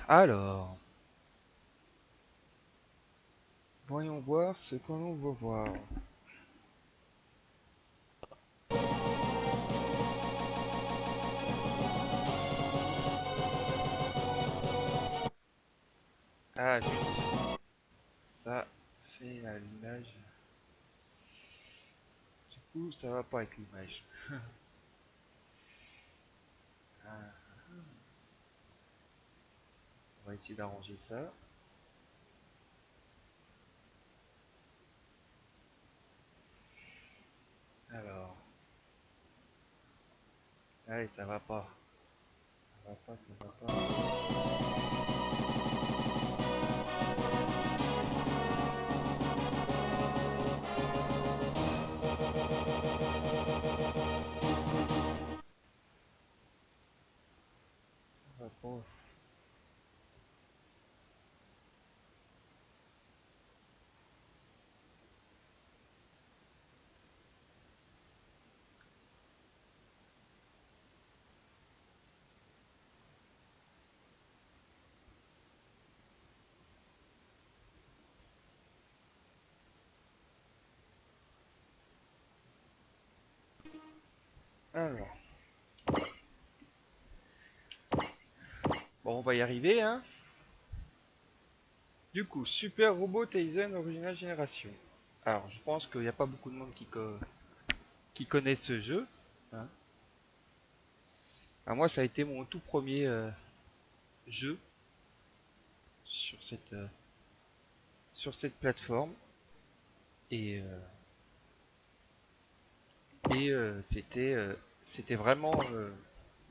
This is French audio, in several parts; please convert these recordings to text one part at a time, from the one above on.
Alors, voyons voir ce que l'on veut voir. Ah zut, ça fait l'image. Du coup, ça va pas avec l'image. Ah, on va essayer d'arranger ça. Alors, allez, ça va pas. Ça va pas, ça va pas. Ça va pas. Alors, bon, on va y arriver, hein. Du coup, Super Robot Taisen Original Génération. Alors, je pense qu'il n'y a pas beaucoup de monde qui connaît ce jeu, hein. Alors moi, ça a été mon tout premier jeu sur cette plateforme. Et, c'était vraiment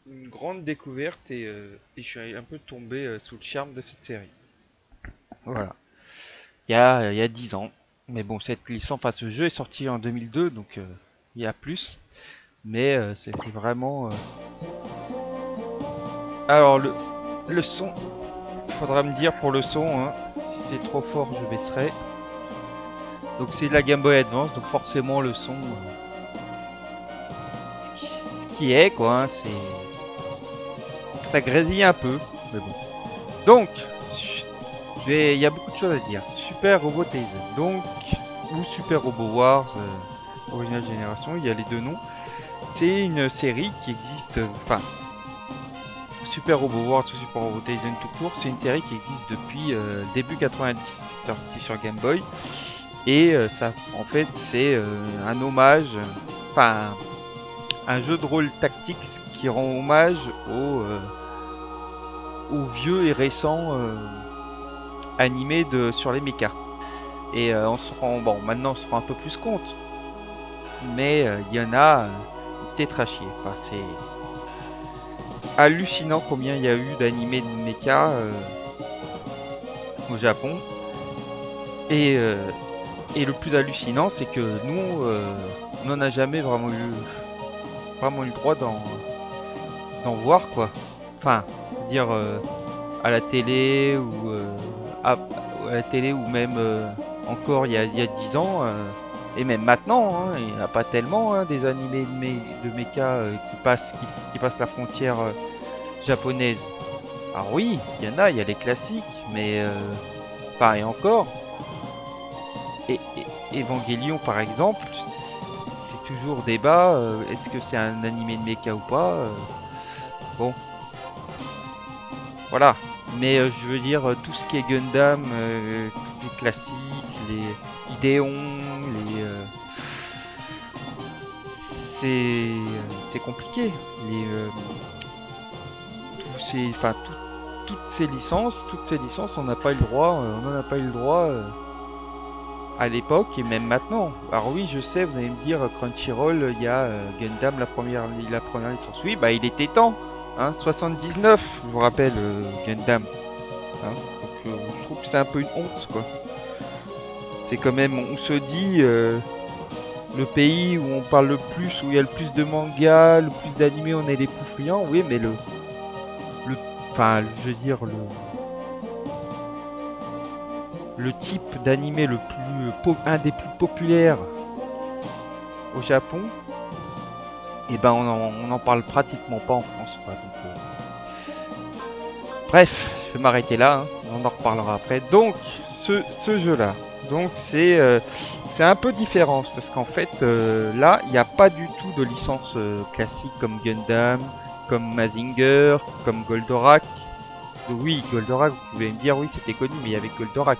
une grande découverte et je suis un peu tombé sous le charme de cette série. Voilà. Il y a 10 ans. Mais bon, cette licence, enfin ce jeu est sorti en 2002, donc il y a plus. Mais c'était vraiment... Alors le son, faudra me dire pour le son, hein. Si c'est trop fort, je baisserai. Donc c'est de la Game Boy Advance, donc forcément le son, ce qui est quoi, hein, ça grésille un peu, mais bon. Donc, il y a beaucoup de choses à dire. Super Robot Taisen, donc ou Super Robot Wars, Original Génération, il y a les deux noms. C'est une série qui existe, enfin Super Robot Wars ou Super Robot Taisen tout court, c'est une série qui existe depuis début 90, c'est sorti sur Game Boy. Et ça, en fait, c'est un hommage, enfin un jeu de rôle tactique qui rend hommage aux vieux et récents animés sur les mechas. Et on se rend, bon, maintenant on se rend un peu plus compte, mais il y en a tétrachier. Enfin, c'est hallucinant combien il y a eu d'animés de mechas au Japon. Et, euh, et le plus hallucinant, c'est que nous, on n'en a jamais vraiment eu le droit d'en voir quoi. Enfin, dire à la télé à, à la télé ou même encore il y a 10 ans et même maintenant, hein, il n'y en a pas tellement hein, des animés de mecha qui passent la frontière japonaise. Alors oui, il y a les classiques, mais pareil encore. Et Evangelion par exemple, c'est toujours débat. Est-ce que c'est un animé de mecha ou pas bon, voilà. Mais je veux dire, tout ce qui est Gundam, tous les classiques, les Idéon, c'est compliqué. Enfin, toutes ces licences, on n'a pas eu le droit, on n'en a pas eu le droit à l'époque et même maintenant. Alors oui, je sais, vous allez me dire, Crunchyroll, il y a Gundam, la première licence. Oui, bah il était temps, hein, 79, je vous rappelle, Gundam. Hein. Donc je trouve que c'est un peu une honte, quoi. C'est quand même, on se dit, le pays où on parle le plus, où il y a le plus de mangas, le plus d'animés, on est les plus friands. Oui, mais le, enfin, je veux dire, le type d'animé un des plus populaires au Japon, et ben on en parle pratiquement pas en France, quoi. Donc, bref, vais m'arrêter là, hein, on en reparlera après. Donc, ce jeu-là, donc c'est un peu différent parce qu'en fait, là, il n'y a pas du tout de licence classique comme Gundam, comme Mazinger, comme Goldorak. Oui, Goldorak, vous pouvez me dire, oui, c'était connu, mais il y avait Goldorak.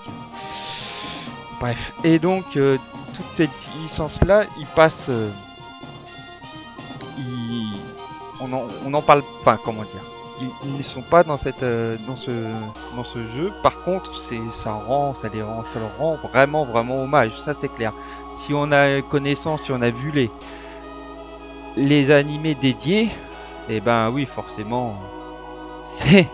Bref, et donc, toutes ces licences-là, ils passent. Ils- on en parle pas, comment dire. Ils ne sont pas dans dans ce jeu. Par contre, ça leur rend vraiment hommage. Ça c'est clair. Si on a connaissance, si on a vu les animés dédiés, eh ben oui, forcément, c'est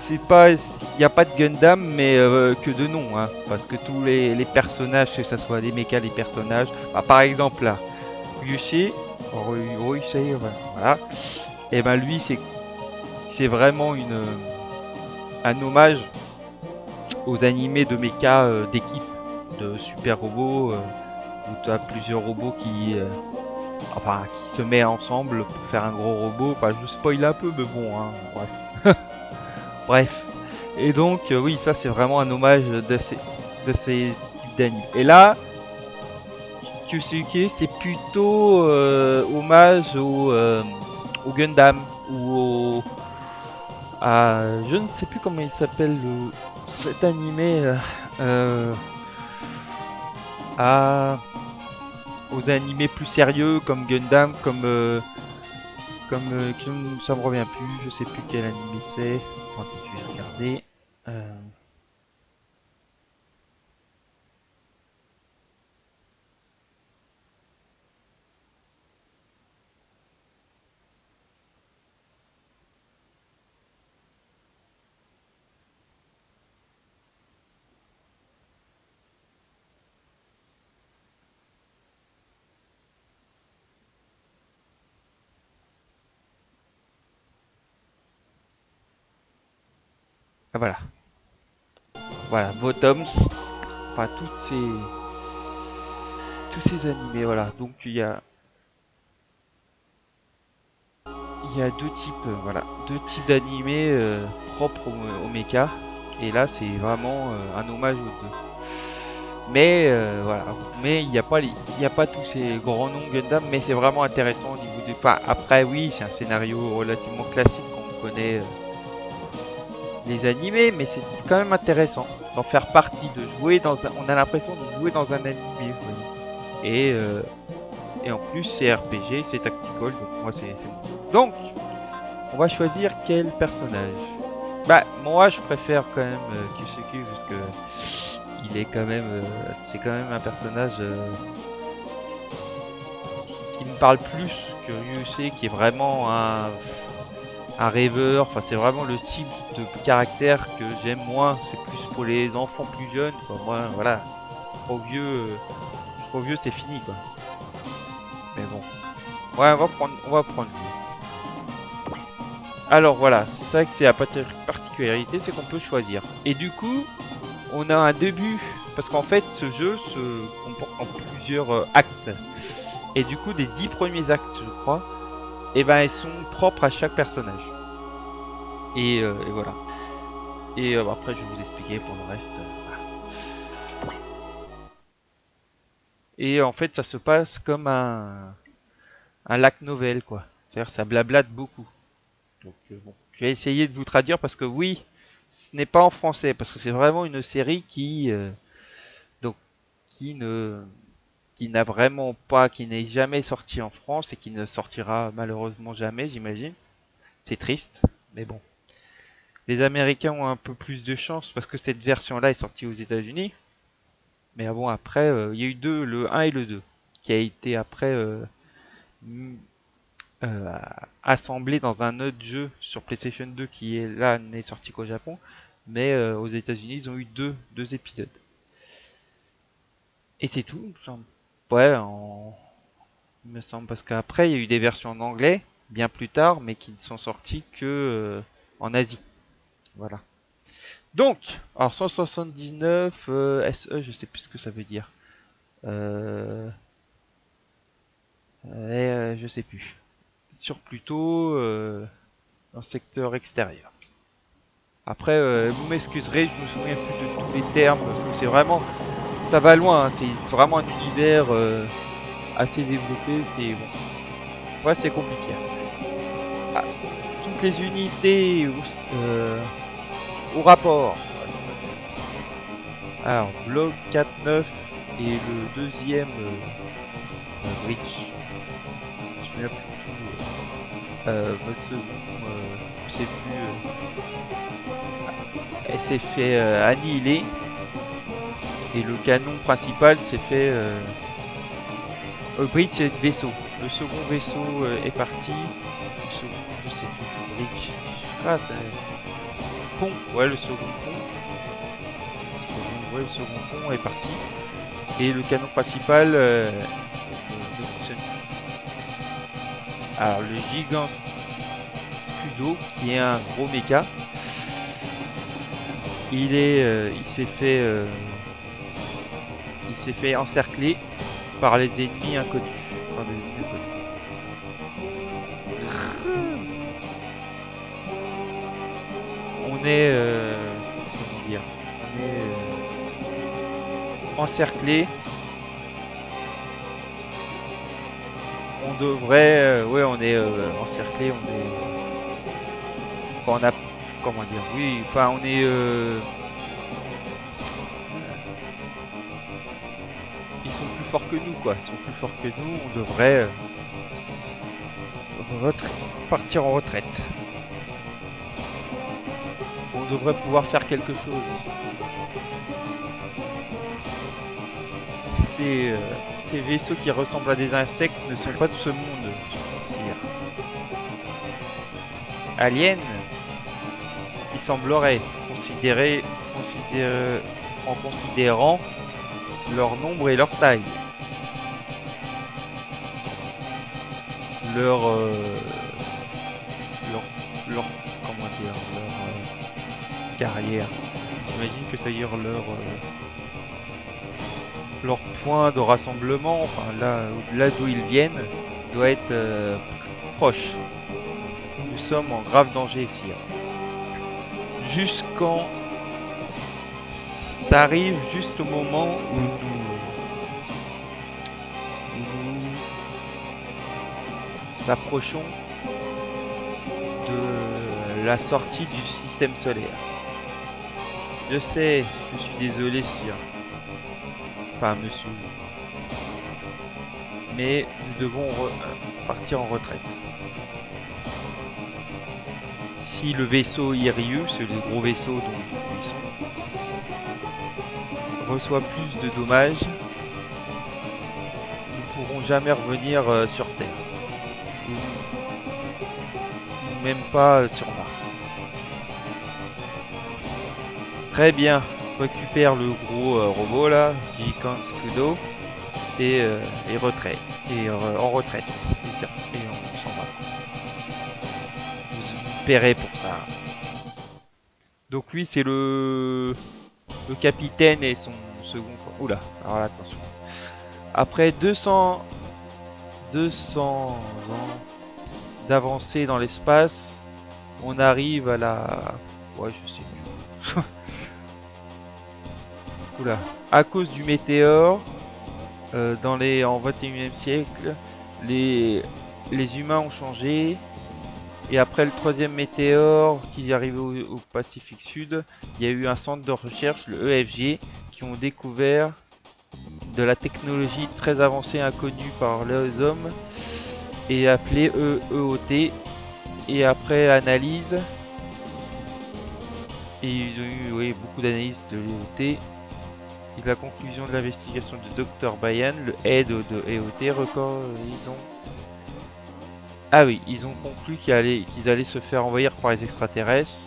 c'est pas, il n'y a pas de Gundam, mais que de nom, hein, parce que tous les personnages, que ce soit les mechas, les personnages, bah, par exemple là, Ryusei, Ryusei, voilà, et ben lui c'est vraiment un hommage aux animés de mecha d'équipe, de super robots, où tu as plusieurs robots qui se mettent ensemble pour faire un gros robot. Enfin, je spoil un peu, mais bon, hein, bref. Bref. Et donc, oui, ça c'est vraiment un hommage de ces types d'animés. Et là, Kyusuke, c'est plutôt hommage au Gundam ou je ne sais plus comment il s'appelle cet animé euh, à aux animés plus sérieux comme Gundam, ça me revient plus, je sais plus quel animé c'est. Attendez, je vais regarder. Euh, ah voilà, Bottoms, enfin tous ces animés, voilà. Donc il y a deux types, voilà, deux types d'animés propres au mecha. Et là, c'est vraiment un hommage aux deux. Mais voilà, mais il y a pas tous ces grands noms Gundam, mais c'est vraiment intéressant au niveau du pas. Après, oui, c'est un scénario relativement classique quand on connaît les animés, mais c'est quand même intéressant d'en faire partie, de jouer on a l'impression de jouer dans un animé, vous voyez. Et en plus, c'est RPG, c'est tactical, donc moi c'est bon. Donc, on va choisir quel personnage. Bah, moi je préfère quand même Kyusuke parce que c'est quand même un personnage qui me parle plus que Ryusei, qui est vraiment un rêveur. Enfin, c'est vraiment le type de caractère que j'aime moins. C'est plus pour les enfants plus jeunes, quoi. Moi, voilà, trop vieux, c'est fini, quoi. Mais bon, ouais, on va prendre lui. Alors voilà, c'est ça que c'est la particularité, c'est qu'on peut choisir. Et du coup, on a un début, parce qu'en fait, ce jeu se comporte en plusieurs actes. Et du coup, des 10 premiers actes, je crois, et ben, elles sont propres à chaque personnage. Et voilà. Et après, je vais vous expliquer pour le reste. Voilà. Et en fait, ça se passe comme un lac novel, quoi. C'est-à-dire, ça blablate beaucoup. Donc, bon, je vais essayer de vous traduire parce que oui, ce n'est pas en français, parce que c'est vraiment une série donc, qui ne, qui n'a vraiment pas, qui n'est jamais sortie en France et qui ne sortira malheureusement jamais, j'imagine. C'est triste, mais bon. Les Américains ont un peu plus de chance parce que cette version-là est sortie aux États-Unis. Mais bon, après, il y a eu le un et le 2 qui a été après assemblé dans un autre jeu sur PlayStation 2 qui est là n'est sorti qu'au Japon. Mais aux États-Unis, ils ont eu deux épisodes. Et c'est tout, il me semble. Ouais, il me semble, parce qu'après, il y a eu des versions en anglais, bien plus tard, mais qui ne sont sorties que en Asie. Voilà. Donc, alors 179 SE, je sais plus ce que ça veut dire. Euh, je sais plus. Sur plutôt dans le secteur extérieur. Après, vous m'excuserez, je me souviens plus de tous les termes, parce que c'est vraiment, ça va loin, hein, c'est vraiment un univers assez développé, c'est bon. Ouais, c'est compliqué. Ah, toutes les unités au rapport. Alors, bloc 4-9 et le deuxième bridge. Je me souviens plus tout. Votre second, je sais plus. Elle s'est fait annihiler. Et le canon principal s'est fait. Bridge et vaisseau. Le second vaisseau est parti. Le second, je sais plus. Bridge. Ah, pont. Ouais, le second pont. Ouais, le second pont est parti. Et le canon principal ne fonctionne plus. Alors, le gigant Scudo, qui est un gros méca, il s'est fait encercler par les ennemis inconnus. Par des ennemis inconnus. On est, comment dire, on est encerclé. On devrait, ouais, on est encerclé. On est, enfin, on a, comment dire, oui, enfin, on est, ils sont plus forts que nous, quoi. Ils sont plus forts que nous. On devrait partir en retraite. On devrait pouvoir faire quelque chose. Ces, ces vaisseaux qui ressemblent à des insectes ne sont pas de ce monde, sire. Aliens, il semblerait, en considérant leur nombre et leur taille. Leur, leur, leur, comment dire, leur carrière. J'imagine que ça veut dire leur point de rassemblement, enfin là d'où ils viennent, doit être proche. Nous sommes en grave danger, sire. Jusqu'en Ça arrive juste au moment où nous approchons de la sortie du système solaire. Je sais, je suis désolé, sire. Enfin, monsieur. Mais nous devons partir en retraite. Si le vaisseau Irius, le gros vaisseau dont ils sont, reçoit plus de dommages, nous ne pourrons jamais revenir sur Terre. Ou même pas sur Mars. Très bien, on récupère le gros robot là, Gigant Scudo, et retraite. Et en retraite. Et on s'en va. Vous paierez pour ça. Donc oui, c'est le capitaine et son second. Oula, alors là, attention. Après 200 ans d'avancée dans l'espace, on arrive à la... Ouais, je sais plus. Oula. À cause du météore, en 21e siècle, les humains ont changé. Et après le troisième météore qui est arrivé au Pacifique Sud, il y a eu un centre de recherche, le EFG, qui ont découvert de la technologie très avancée inconnue par les hommes et appelée EOT. Et après analyse, et ils ont eu oui, beaucoup d'analyses de l'EOT, et la conclusion de l'investigation de Dr. Bayan, le head de EOT, ah oui, ils ont conclu qu'ils allaient se faire envahir par les extraterrestres.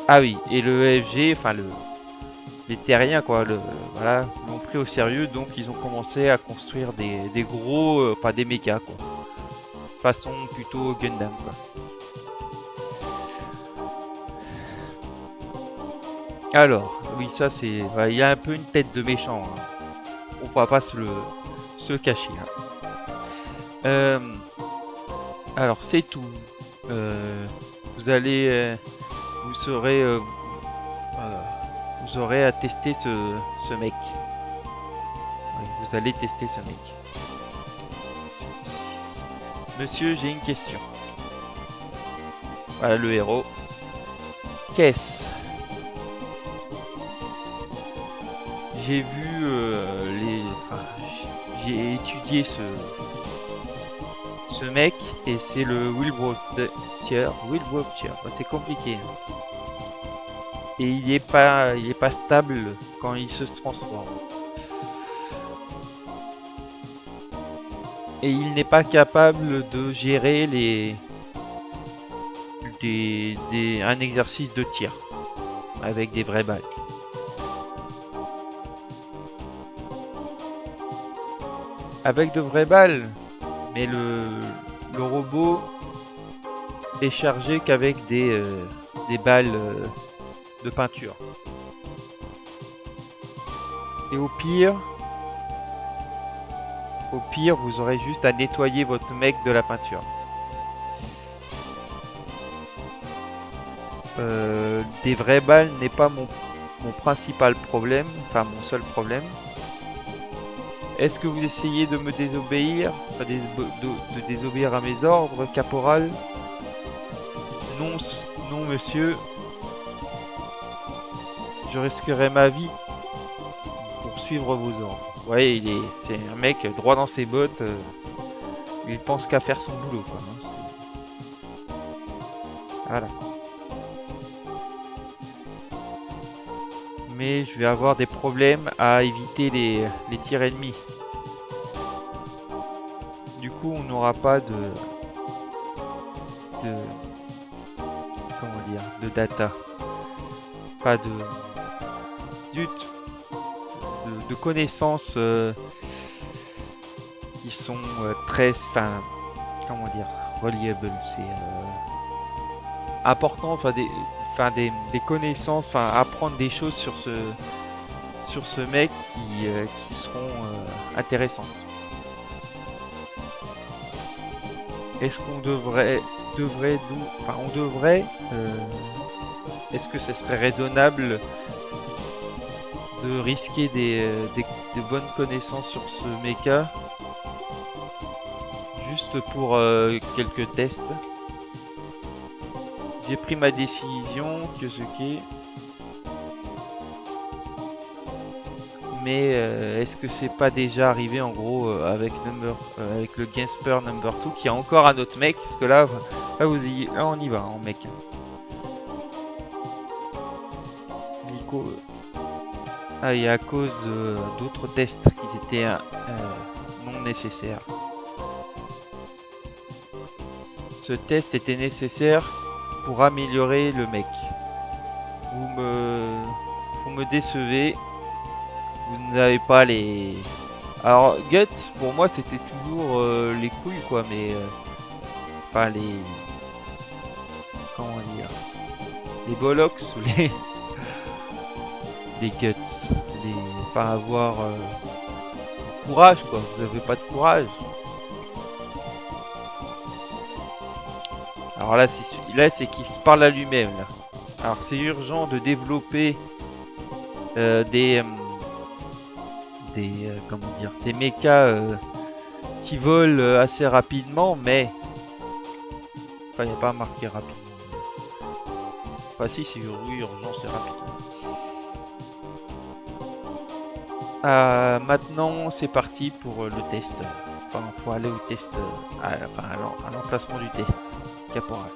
Ah oui, et le EFG, enfin les terriens quoi, voilà, l'ont pris au sérieux, donc ils ont commencé à construire des gros, pas des mechas quoi, façon plutôt Gundam quoi. Alors, oui ça c'est, il y a un peu une tête de méchant. Hein. on pourra pas se le cacher. Hein. Alors c'est tout. Vous allez, vous aurez à tester ce mec. Oui, vous allez tester ce mec. Monsieur, j'ai une question. Voilà le héros. Qu'est-ce? J'ai vu j'ai étudié ce mec et c'est le Willwalker. C'est compliqué. Hein. Et il est pas stable quand il se transforme. Et il n'est pas capable de gérer un exercice de tir avec des vraies balles. Avec de vraies balles, mais le robot est chargé qu'avec des balles de peinture. Et au pire, vous aurez juste à nettoyer votre mec de la peinture. Des vraies balles n'est pas mon principal problème, enfin mon seul problème. Est-ce que vous essayez de me désobéir, enfin, de désobéir à mes ordres, caporal? Non, non monsieur. Je risquerai ma vie pour suivre vos ordres. Vous voyez, c'est un mec droit dans ses bottes. Il pense qu'à faire son boulot, quoi. Hein, voilà. Mais je vais avoir des problèmes à éviter les tirs ennemis. Du coup, on n'aura pas de comment dire, de data, pas de de connaissances qui sont très, enfin, comment dire, reliable. C'est important, enfin des connaissances, enfin apprendre des choses sur ce mec qui seront intéressantes. Est-ce qu'on devrait nous, enfin on devrait, est-ce que ça serait raisonnable de risquer de bonnes connaissances sur ce mecha juste pour quelques tests? J'ai pris ma décision, Kyosuke. Mais est-ce que c'est pas déjà arrivé en gros avec le Gangsper Number 2 qui a encore un autre mec? Parce que là on y va en mec. Nico. Ah, et à cause d'autres tests qui étaient non nécessaires. Ce test était nécessaire pour améliorer le mec. Vous me décevez. Vous n'avez pas les... Alors Guts, pour moi c'était toujours les couilles quoi, mais pas les... Comment dire? Les bollocks ou les... les Guts. Pas avoir courage quoi, vous avez pas de courage. Alors là c'est qu'il se parle à lui-même là. Alors c'est urgent de développer comment dire, des mechas qui volent assez rapidement, mais enfin il n'y a pas marqué rapidement. Enfin si c'est urgent, c'est rapidement. Maintenant c'est parti pour le test. Enfin pour aller au test, à l'emplacement du test caporal.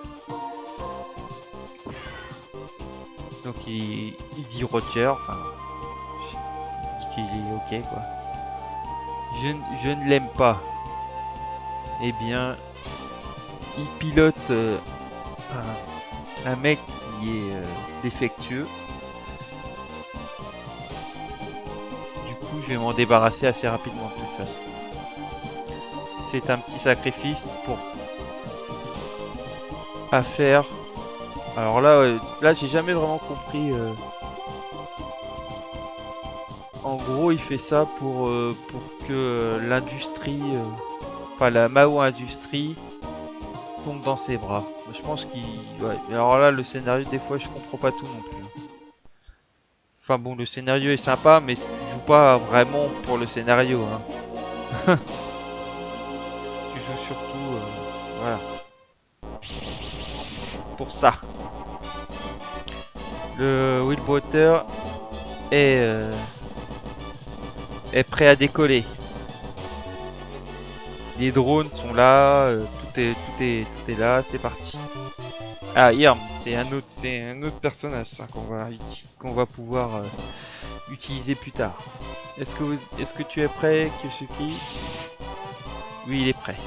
Donc il dit Roger, enfin il dit qu'il est ok quoi. Je ne l'aime pas. Eh bien, il pilote un mec qui est défectueux. Du coup, je vais m'en débarrasser assez rapidement de toute façon. C'est un petit sacrifice à faire. Alors là, j'ai jamais vraiment compris. En gros, il fait ça pour que l'industrie, enfin la Mao Industrie, tombe dans ses bras. Je pense qu'il... Ouais. Mais alors là, le scénario, des fois, je comprends pas tout non plus. Enfin bon, le scénario est sympa, mais tu joues pas vraiment pour le scénario. Hein. Tu joues surtout... voilà. Pour ça. Le Wheelwater est prêt à décoller. Les drones sont là, tout est là, c'est parti. Ah, Irm, c'est un autre personnage ça, qu'on va pouvoir utiliser plus tard. Est-ce que tu es prêt, Kyosuke? Oui, il est prêt.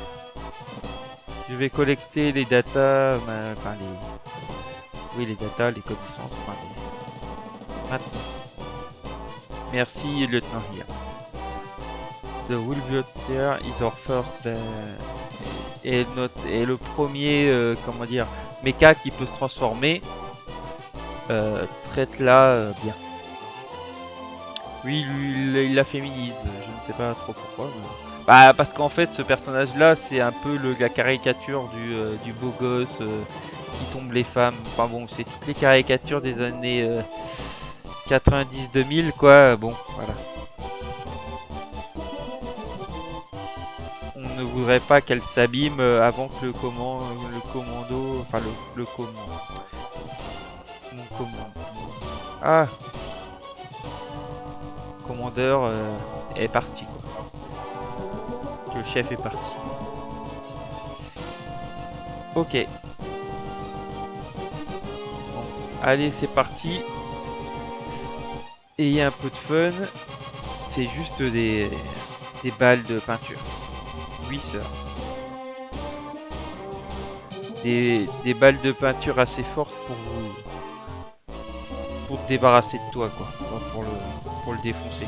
Je vais collecter les datas, enfin les datas, les connaissances, enfin maintenant. Merci, lieutenant Irm. The Wheelwater is our first et le premier comment dire mecha qui peut se transformer. Traite-la bien. Oui, lui, il la féminise. Je ne sais pas trop pourquoi. Mais... Bah, parce qu'en fait, ce personnage-là, c'est un peu la caricature du beau gosse qui tombe les femmes. Enfin bon, c'est toutes les caricatures des années 90-2000, quoi. Bon, voilà. On ne voudrait pas qu'elle s'abîme avant que le commando, enfin le ah, commandeur est parti, quoi. Le chef est parti. Ok. Bon, allez, c'est parti. Et il y a un peu de fun. C'est juste des balles de peinture. 8 sœurs. Des balles de peinture assez fortes pour te débarrasser de toi, quoi. Enfin, pour le défoncer.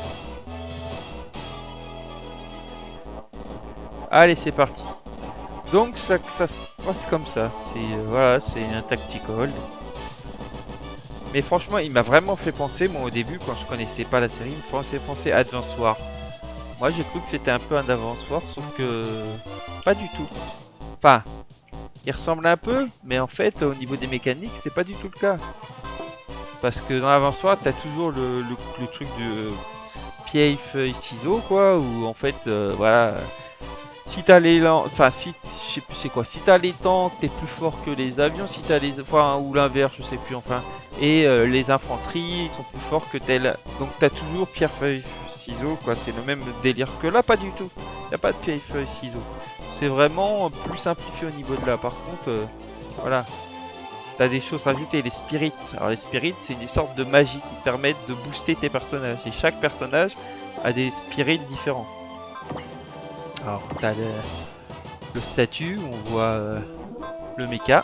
Allez, c'est parti. Donc ça se passe comme ça. C'est voilà, c'est un tactical. Mais franchement, il m'a vraiment fait penser, moi au début, quand je connaissais pas la série, il me faisait penser à Advance War. Moi j'ai cru que c'était un peu un Advance War, sauf que pas du tout. Enfin, il ressemble un peu, mais en fait, au niveau des mécaniques, c'est pas du tout le cas. Parce que dans Advance War, t'as toujours le truc de pierre, feuille, ciseaux, quoi, où en fait, voilà, si t'as les enfin si je sais plus c'est quoi, si t'as les tanks, t'es plus fort que les avions, si t'as les, enfin ou l'inverse, je sais plus enfin, et les infanteries, ils sont plus forts que tel. Donc t'as toujours pierre feuille ciseaux, quoi. C'est le même délire que là, pas du tout. Y a pas de pierre feuille ciseaux. C'est vraiment plus simplifié au niveau de là. Par contre, voilà, t'as des choses rajoutées. Les spirits. Alors les spirits, c'est une sorte de magie qui te permettent de booster tes personnages. Et chaque personnage a des spirits différents. Alors t'as le statut où on voit le mecha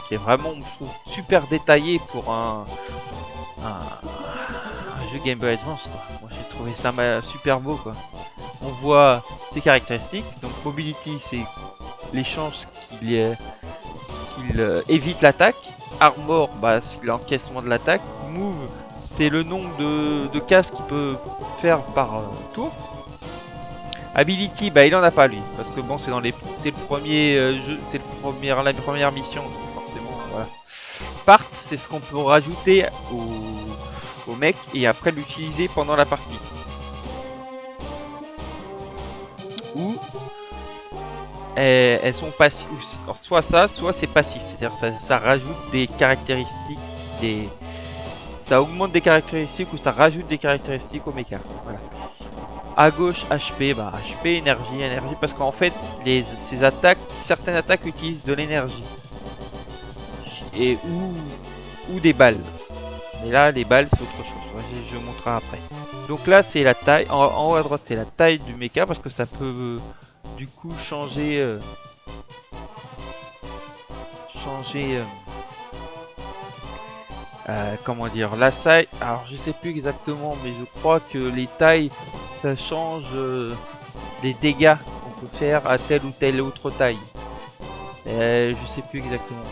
qui est vraiment, je trouve, super détaillé pour un jeu Game Boy Advance, quoi. Moi j'ai trouvé ça super beau, quoi. On voit ses caractéristiques. Donc mobility, c'est les chances qu'il évite l'attaque. Armor, bah c'est l'encaissement de l'attaque. Move, c'est le nombre de cases qu'il peut faire par tour. Ability, bah il en a pas lui, parce que bon c'est le premier jeu, c'est la première mission, donc forcément voilà. Part, c'est ce qu'on peut rajouter au mec et après l'utiliser pendant la partie. Ou elles sont passives, soit ça, soit c'est passif, c'est-à-dire ça rajoute des caractéristiques, ça augmente des caractéristiques ou ça rajoute des caractéristiques au mecha. Voilà. À gauche, HP, bah HP, énergie, parce qu'en fait, ces attaques, certaines attaques utilisent de l'énergie. Et ou des balles. Mais là, les balles, c'est autre chose. Je vous montrerai après. Donc là, c'est la taille. En haut à droite, c'est la taille du mecha parce que ça peut du coup changer. Comment dire, la taille. Alors, je sais plus exactement, mais je crois que les tailles, ça change les dégâts qu'on peut faire à telle ou telle autre taille. Je sais plus exactement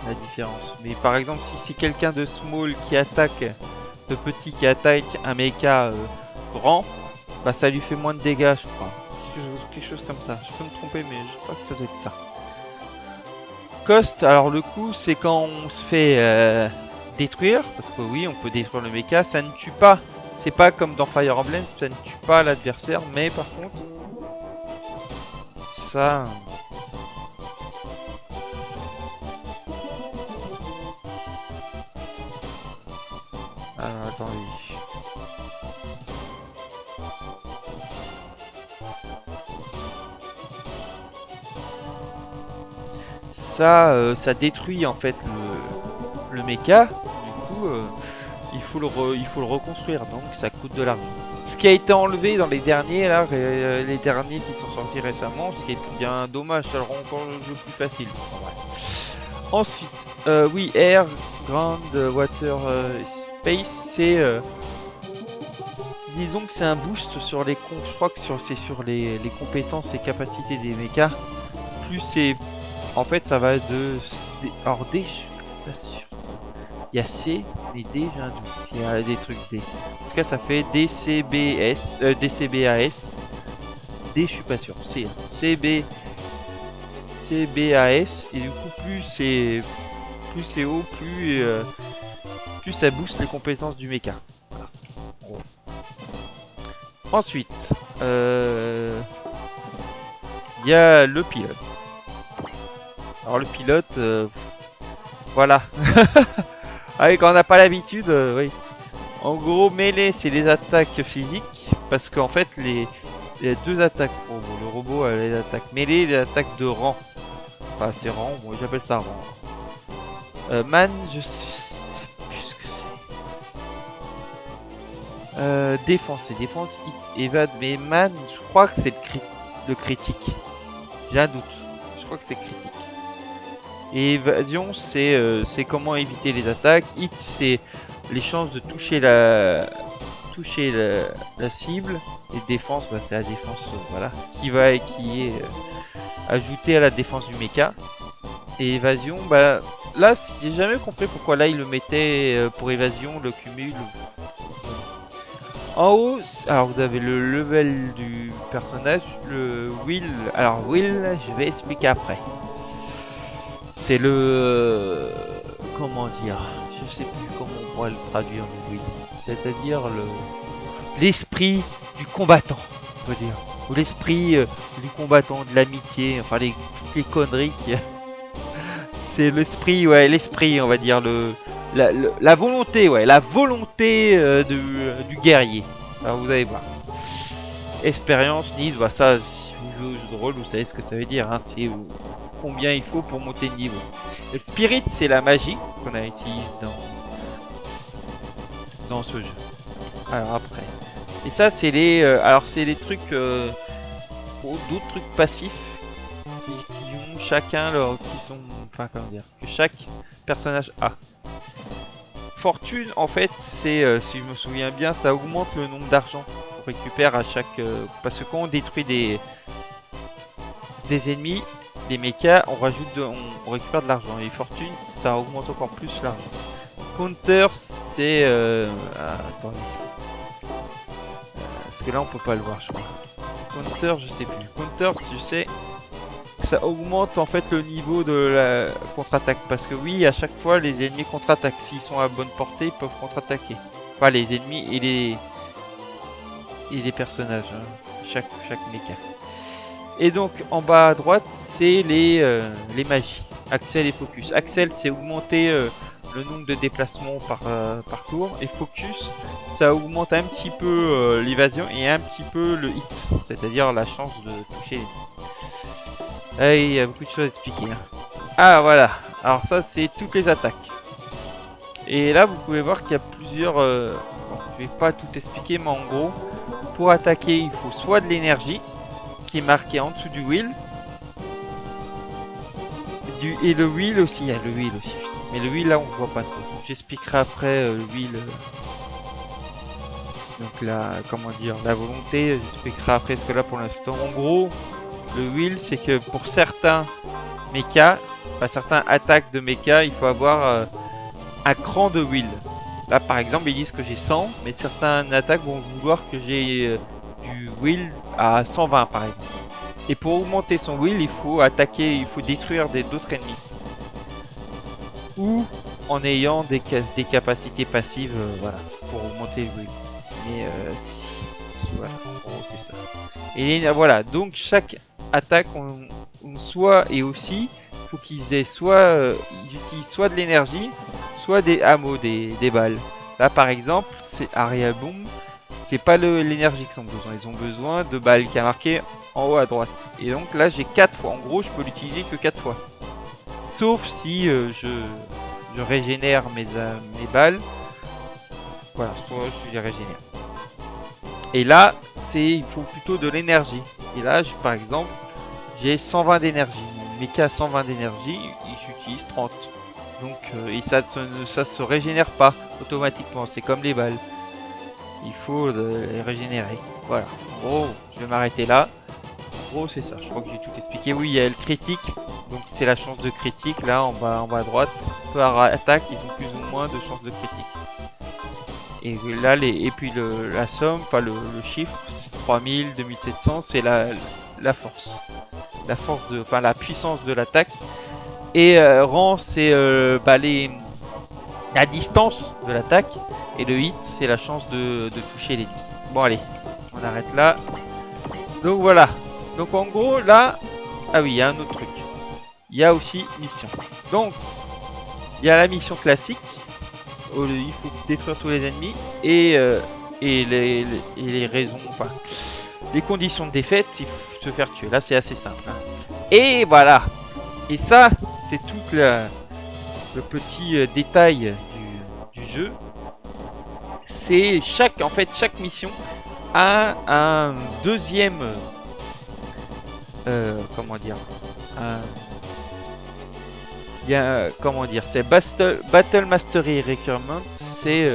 la différence. Mais par exemple, si c'est quelqu'un de small qui attaque, de petit qui attaque un mecha grand, bah ça lui fait moins de dégâts, je crois. Quelque chose comme ça. Je peux me tromper, mais je crois que ça doit être ça. Cost, alors le coup, c'est quand on se fait détruire, parce que oui, on peut détruire le mecha, ça ne tue pas. C'est pas comme dans Fire Emblem, ça ne tue pas l'adversaire, mais par contre, ça... Alors attendez. Ça détruit en fait le mecha. Du coup, il faut le reconstruire, donc ça coûte de l'argent. Ce qui a été enlevé dans les derniers, là, les derniers qui sont sortis récemment, ce qui est bien dommage, ça le rend encore le jeu plus facile. En vrai. Ensuite, oui, Air, Ground, Water, Space, c'est... disons que c'est un boost sur les je crois que c'est sur les compétences et capacités des mechas. Plus c'est... En fait, ça va de... Alors D, je suis pas sûr. Il y a C, mais D, j'ai un doute. Il y a des trucs D. En tout cas, ça fait DCBS, DCBAS. D, je suis pas sûr. C, hein. CB, CBAS. Et du coup, plus c'est haut, plus ça booste les compétences du mecha. Voilà. Bon. Ensuite, il y a le pilote. Alors le pilote, voilà. Ah oui, quand on n'a pas l'habitude, oui. En gros, mêlée, c'est les attaques physiques, parce qu'en fait, il y a deux attaques pour le robot a les attaques mêlées et les attaques de rang. Enfin, c'est rang, moi j'appelle ça rang. Man, je sais plus ce que c'est. Défense, c'est défense, hit, évade, mais man, je crois que c'est le critique. J'ai un doute, je crois que c'est critique. Et évasion, c'est comment éviter les attaques. Hit, c'est les chances de toucher la cible. Et défense, bah, c'est la défense, voilà, qui est ajoutée à la défense du mecha. Et évasion, bah là, j'ai jamais compris pourquoi là il le mettait pour évasion, le cumul. En haut, alors vous avez le level du personnage, le will. Alors will, je vais expliquer après. C'est le... comment dire? Je sais plus comment on pourrait le traduire, le will. C'est-à-dire l'esprit du combattant, on peut dire. Ou l'esprit du combattant, de l'amitié, enfin toutes les conneries qui... C'est l'esprit, ouais, l'esprit, on va dire, la volonté, ouais, la volonté du guerrier. Alors vous allez voir. Expérience, need, bah ça, si vous jouez au jeu de rôle, vous savez ce que ça veut dire, hein, c'est combien il faut pour monter de niveau. Le spirit, c'est la magie qu'on a utilisée dans ce jeu. Alors après. Et ça, c'est alors c'est les trucs, d'autres trucs passifs qui ont chacun qui sont, enfin comment dire, que chaque personnage a. Fortune, en fait, c'est, si je me souviens bien, ça augmente le nombre d'argent qu'on récupère à chaque, parce que quand on détruit des ennemis, des mechas, on récupère de l'argent. Et fortune, ça augmente encore plus l'argent. Counter, c'est, attendez, parce que là on peut pas le voir, je crois. Counter, je sais plus. Counter, je sais, ça augmente en fait le niveau de la contre-attaque. Parce que oui, à chaque fois, les ennemis contre-attaquent. S'ils sont à bonne portée, ils peuvent contre-attaquer. Enfin, les ennemis et les personnages. Hein. Chaque mecha. Et donc, en bas à droite, c'est les magies. Axel et Focus. Axel, c'est augmenter le nombre de déplacements par tour. Et Focus, ça augmente un petit peu l'évasion et un petit peu le hit. C'est-à-dire la chance de toucher. Ah, il y a beaucoup de choses à expliquer. Hein. Ah voilà, alors ça c'est toutes les attaques. Et là vous pouvez voir qu'il y a plusieurs... bon, je vais pas tout expliquer, mais en gros, pour attaquer il faut soit de l'énergie, qui est marquée en dessous du will. Et le will aussi, il y a le will aussi. Mais le will là on voit pas trop. J'expliquerai après le will. Donc la, comment dire, la volonté, j'expliquerai après ce que là pour l'instant. En gros, le will c'est que pour certains mecha, enfin certains attaques de mecha, il faut avoir un cran de will. Là par exemple ils disent que j'ai 100, mais certaines attaques vont vouloir que j'ai du will à 120 par exemple. Et pour augmenter son will, il faut attaquer, il faut détruire d'autres ennemis. Ou en ayant des capacités passives, voilà, pour augmenter le will. Mais voilà, en gros c'est ça. Et voilà, donc chaque attaque, soit et aussi, faut qu'ils aient soit, ils utilisent soit de l'énergie, soit des hameaux, des balles. Là par exemple, c'est Aria Boom, c'est pas l'énergie qu'ils ont besoin, ils ont besoin de balles qui a marqué en haut à droite. Et donc là j'ai 4 fois, en gros je peux l'utiliser que 4 fois. Sauf si je régénère mes balles. Voilà, soit je les régénère. Et là, il faut plutôt de l'énergie. Et là, par exemple, j'ai 120 d'énergie. Mon mecha a 120 d'énergie, j'utilise 30. Donc, et ça se régénère pas automatiquement, c'est comme les balles. Il faut les régénérer. Voilà. En gros, je vais m'arrêter là. En gros, c'est ça. Je crois que j'ai tout expliqué. Oui, il y a le critique. Donc, c'est la chance de critique. Là, en bas à droite. Par attaque, ils ont plus ou moins de chances de critique. Et là, et puis la somme, enfin le chiffre, 3000, 2700, c'est la force. La force enfin la puissance de l'attaque. Et rang, c'est la distance de l'attaque. Et le hit, c'est la chance de toucher l'ennemi. Bon, allez, on arrête là. Donc voilà. Donc en gros, là, ah oui, il y a un autre truc. Il y a aussi mission. Donc, il y a la mission classique. Il faut détruire tous les ennemis et les raisons, enfin les conditions de défaite, il faut se faire tuer. Là c'est assez simple. Hein. Et voilà. Et ça c'est tout le petit détail du jeu. C'est chaque mission a un deuxième comment dire il y a, comment dire, c'est Battle Mastery Requirement, c'est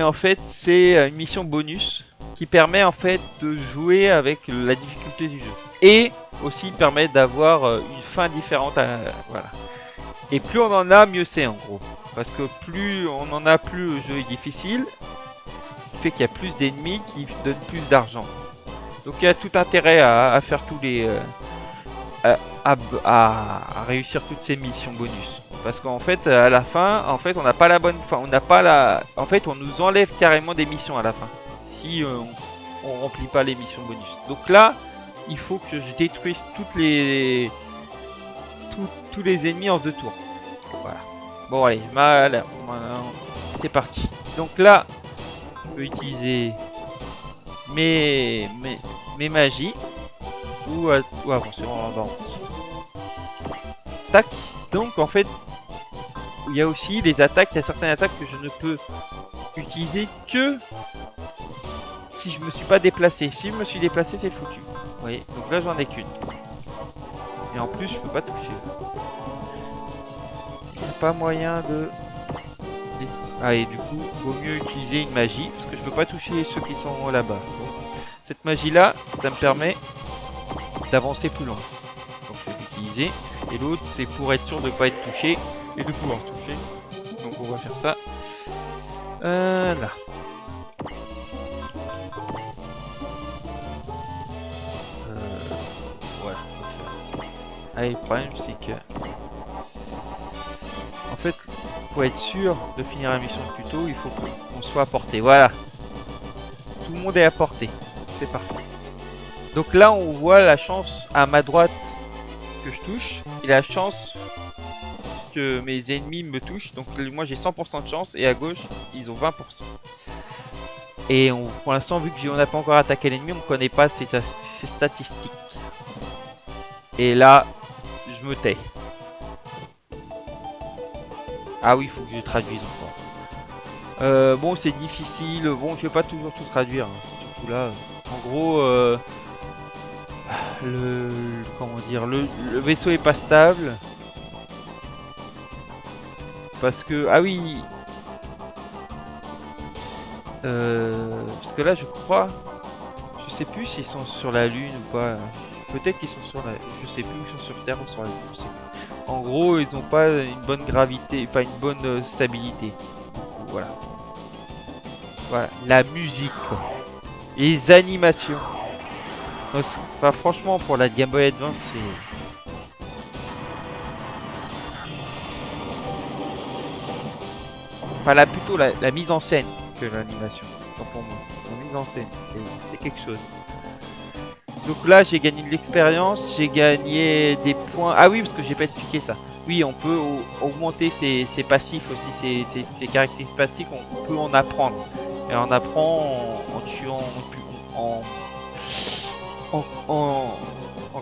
en fait c'est une mission bonus qui permet en fait de jouer avec la difficulté du jeu et aussi permet d'avoir une fin différente voilà. Et plus on en a, mieux c'est en gros, parce que plus on en a, plus le jeu est difficile, ce qui fait qu'il y a plus d'ennemis qui donnent plus d'argent. Donc il y a tout intérêt à faire tous les à réussir toutes ces missions bonus. Parce qu'en fait, à la fin, en fait, on n'a pas la bonne fin. On n'a pas la. En fait, on nous enlève carrément des missions à la fin. Si on remplit pas les missions bonus. Donc là, il faut que je détruise tous les ennemis en 2 tours. Voilà. Bon, allez, c'est parti. Donc là, je peux utiliser mes magies. Ou avancer, on va avancer. Tac. Donc en fait, il y a aussi les attaques, il y a certaines attaques que je ne peux utiliser que si je me suis pas déplacé. Si je me suis déplacé, c'est foutu. Vous voyez, donc là j'en ai qu'une. Et en plus, je peux pas toucher. Il n'y a pas moyen de... Ah, et du coup, vaut mieux utiliser une magie, parce que je peux pas toucher ceux qui sont là-bas. Donc, cette magie-là, ça me permet d'avancer plus loin. Donc je vais l'utiliser. Et l'autre, c'est pour être sûr de ne pas être touché et de pouvoir toucher. Donc on va faire ça. Là. Voilà. Allez, le problème c'est que... En fait, pour être sûr de finir la mission plus tôt, il faut qu'on soit à portée. Voilà. Tout le monde est à portée. C'est parfait. Donc là, on voit la chance à ma droite que je touche. Et la chance que mes ennemis me touchent. Donc moi j'ai 100% de chance. Et à gauche, ils ont 20%. Et pour l'instant, vu qu'on n'a pas encore attaqué l'ennemi, on ne connaît pas ses statistiques. Et là, je me tais. Ah oui, il faut que je traduise encore. Bon, c'est difficile. Bon, je vais pas toujours tout traduire. Hein. Surtout là. En gros, comment dire, le vaisseau est pas stable. Parce que, ah oui. Parce que là, je crois, je sais plus s'ils sont sur la Lune ou pas. Peut-être qu'ils sont sur la... Je sais plus, ils sont sur Terre ou sur la Lune, je sais plus. En gros, ils ont pas une bonne gravité, enfin une bonne stabilité. voilà. Voilà, la musique, quoi. Les animations. Enfin, franchement, pour la Game Boy Advance, c'est... Enfin, là, plutôt la mise en scène que l'animation. Tant pour moi. La mise en scène, c'est quelque chose. Donc là, j'ai gagné de l'expérience, j'ai gagné des points. Ah oui, parce que j'ai pas expliqué ça. Oui, on peut augmenter ses passifs aussi, ses caractéristiques passives, on peut en apprendre. Et on apprend en tuant, en, en,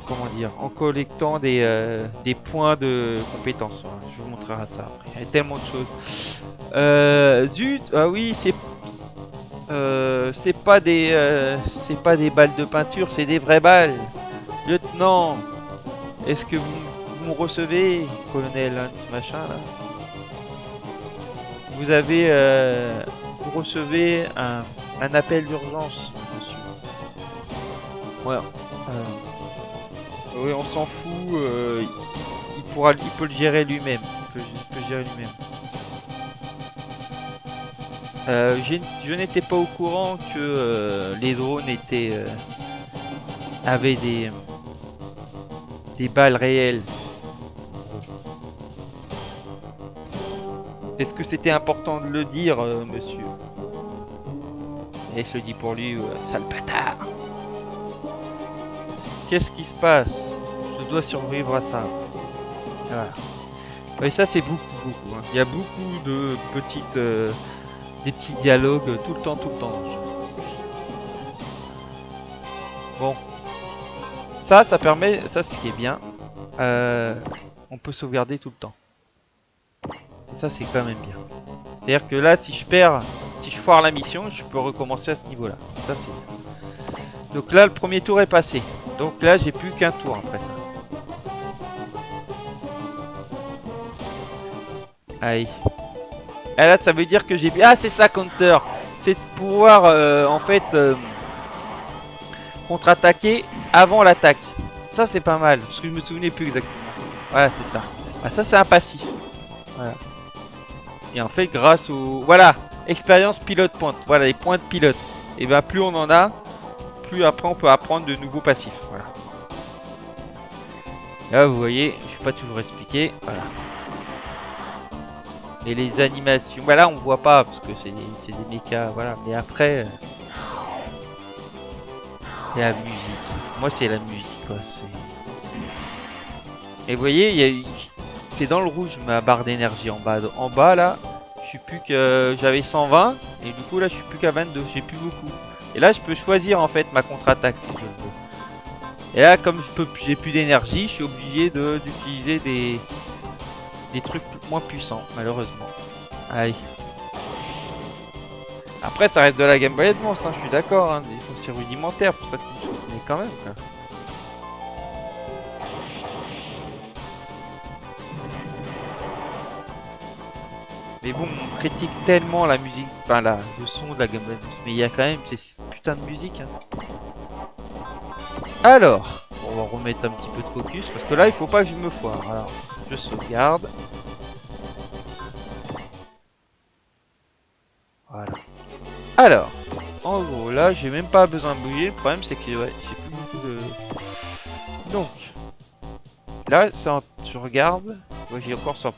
comment dire, en collectant des points de compétences. Voilà, je vous montrerai ça après. Il y a tellement de choses. Zut, ah oui, c'est pas des balles de peinture, c'est des vraies balles. Lieutenant, est-ce que vous me recevez, colonel Hans machin là? Vous avez, vous recevez un appel d'urgence, monsieur. Ouais. Oui, on s'en fout. Il peut le gérer lui-même. Il peut gérer lui-même. Je n'étais pas au courant que les drones avaient des balles réelles. Est-ce que c'était important de le dire, monsieur? Et se dit pour lui, sale bâtard. Qu'est-ce qui se passe? Je dois survivre à ça. Voilà. Et ça, c'est beaucoup. Hein. Il y a beaucoup de des petits dialogues tout le temps dans le jeu. Bon, ça permet, ça, ce qui est bien. On peut sauvegarder tout le temps. Et ça, c'est quand même bien. C'est-à-dire que là, si je foire la mission, je peux recommencer à ce niveau-là. Ça, c'est bien. Donc là, le premier tour est passé. Donc là, j'ai plus qu'un tour après ça. Aïe. Et là, ça veut dire que j'ai... Ah, c'est ça, counter. C'est de pouvoir, en fait, contre-attaquer avant l'attaque. Ça, c'est pas mal. Parce que je me souvenais plus exactement. Voilà, c'est ça. Ah, ça, c'est un passif. Voilà. Et en fait, grâce au... Voilà. Expérience pilote point. Voilà, les points de pilote. Et bien, plus on en a, plus après, on peut apprendre de nouveaux passifs. Voilà. Là, vous voyez, je vais pas toujours expliquer. Voilà. Et les animations, bah là on voit pas parce que c'est des mechas, voilà. Mais après, c'est la musique. Moi c'est la musique quoi. Et vous voyez, c'est dans le rouge ma barre d'énergie en bas. En bas là, je suis plus que j'avais 120 et du coup là je suis plus qu'à 22. J'ai plus beaucoup. Et là je peux choisir en fait ma contre-attaque si je le veux. Et là comme j'ai plus d'énergie, je suis obligé d'utiliser des trucs moins puissants malheureusement. Allez. Après, ça reste de la Game Boy Advance, hein, je suis d'accord. Hein, c'est rudimentaire pour certaines choses, mais quand même. Quoi. Mais bon, on critique tellement la musique, enfin le son de la Game Boy Advance, mais il y a quand même ces putains de musique. Hein. Alors, on va remettre un petit peu de focus, parce que là, il faut pas que je me foire. Alors, je sauvegarde. Voilà. Alors, en gros, là, j'ai même pas besoin de bouger. Le problème, c'est que ouais, j'ai plus beaucoup de... Donc, là, je regarde. Ouais, j'ai encore 100%.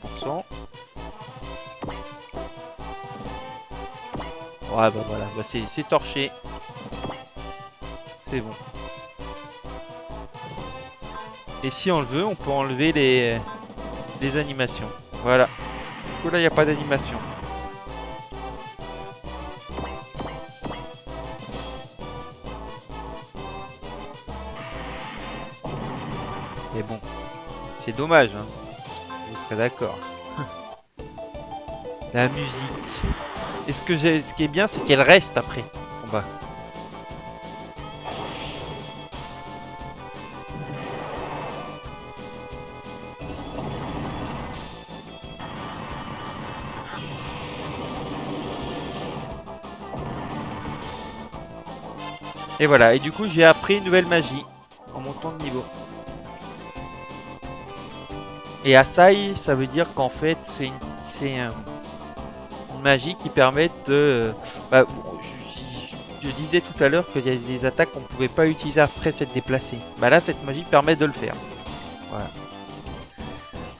Ouais, bah voilà, bah c'est torché. C'est bon. Et si on le veut, on peut enlever les animations. Voilà. Du coup, là, il n'y a pas d'animation. Mais bon, c'est dommage, hein. Vous serez d'accord. La musique. Et ce qui est bien, c'est qu'elle reste après combat. Et voilà, et du coup j'ai appris une nouvelle magie en montant de niveau. Et Asai, ça veut dire qu'en fait c'est Une magie qui permet de... bah, je disais tout à l'heure qu'il y a des attaques qu'on ne pouvait pas utiliser après s'être déplacé. Bah là, cette magie permet de le faire. Voilà.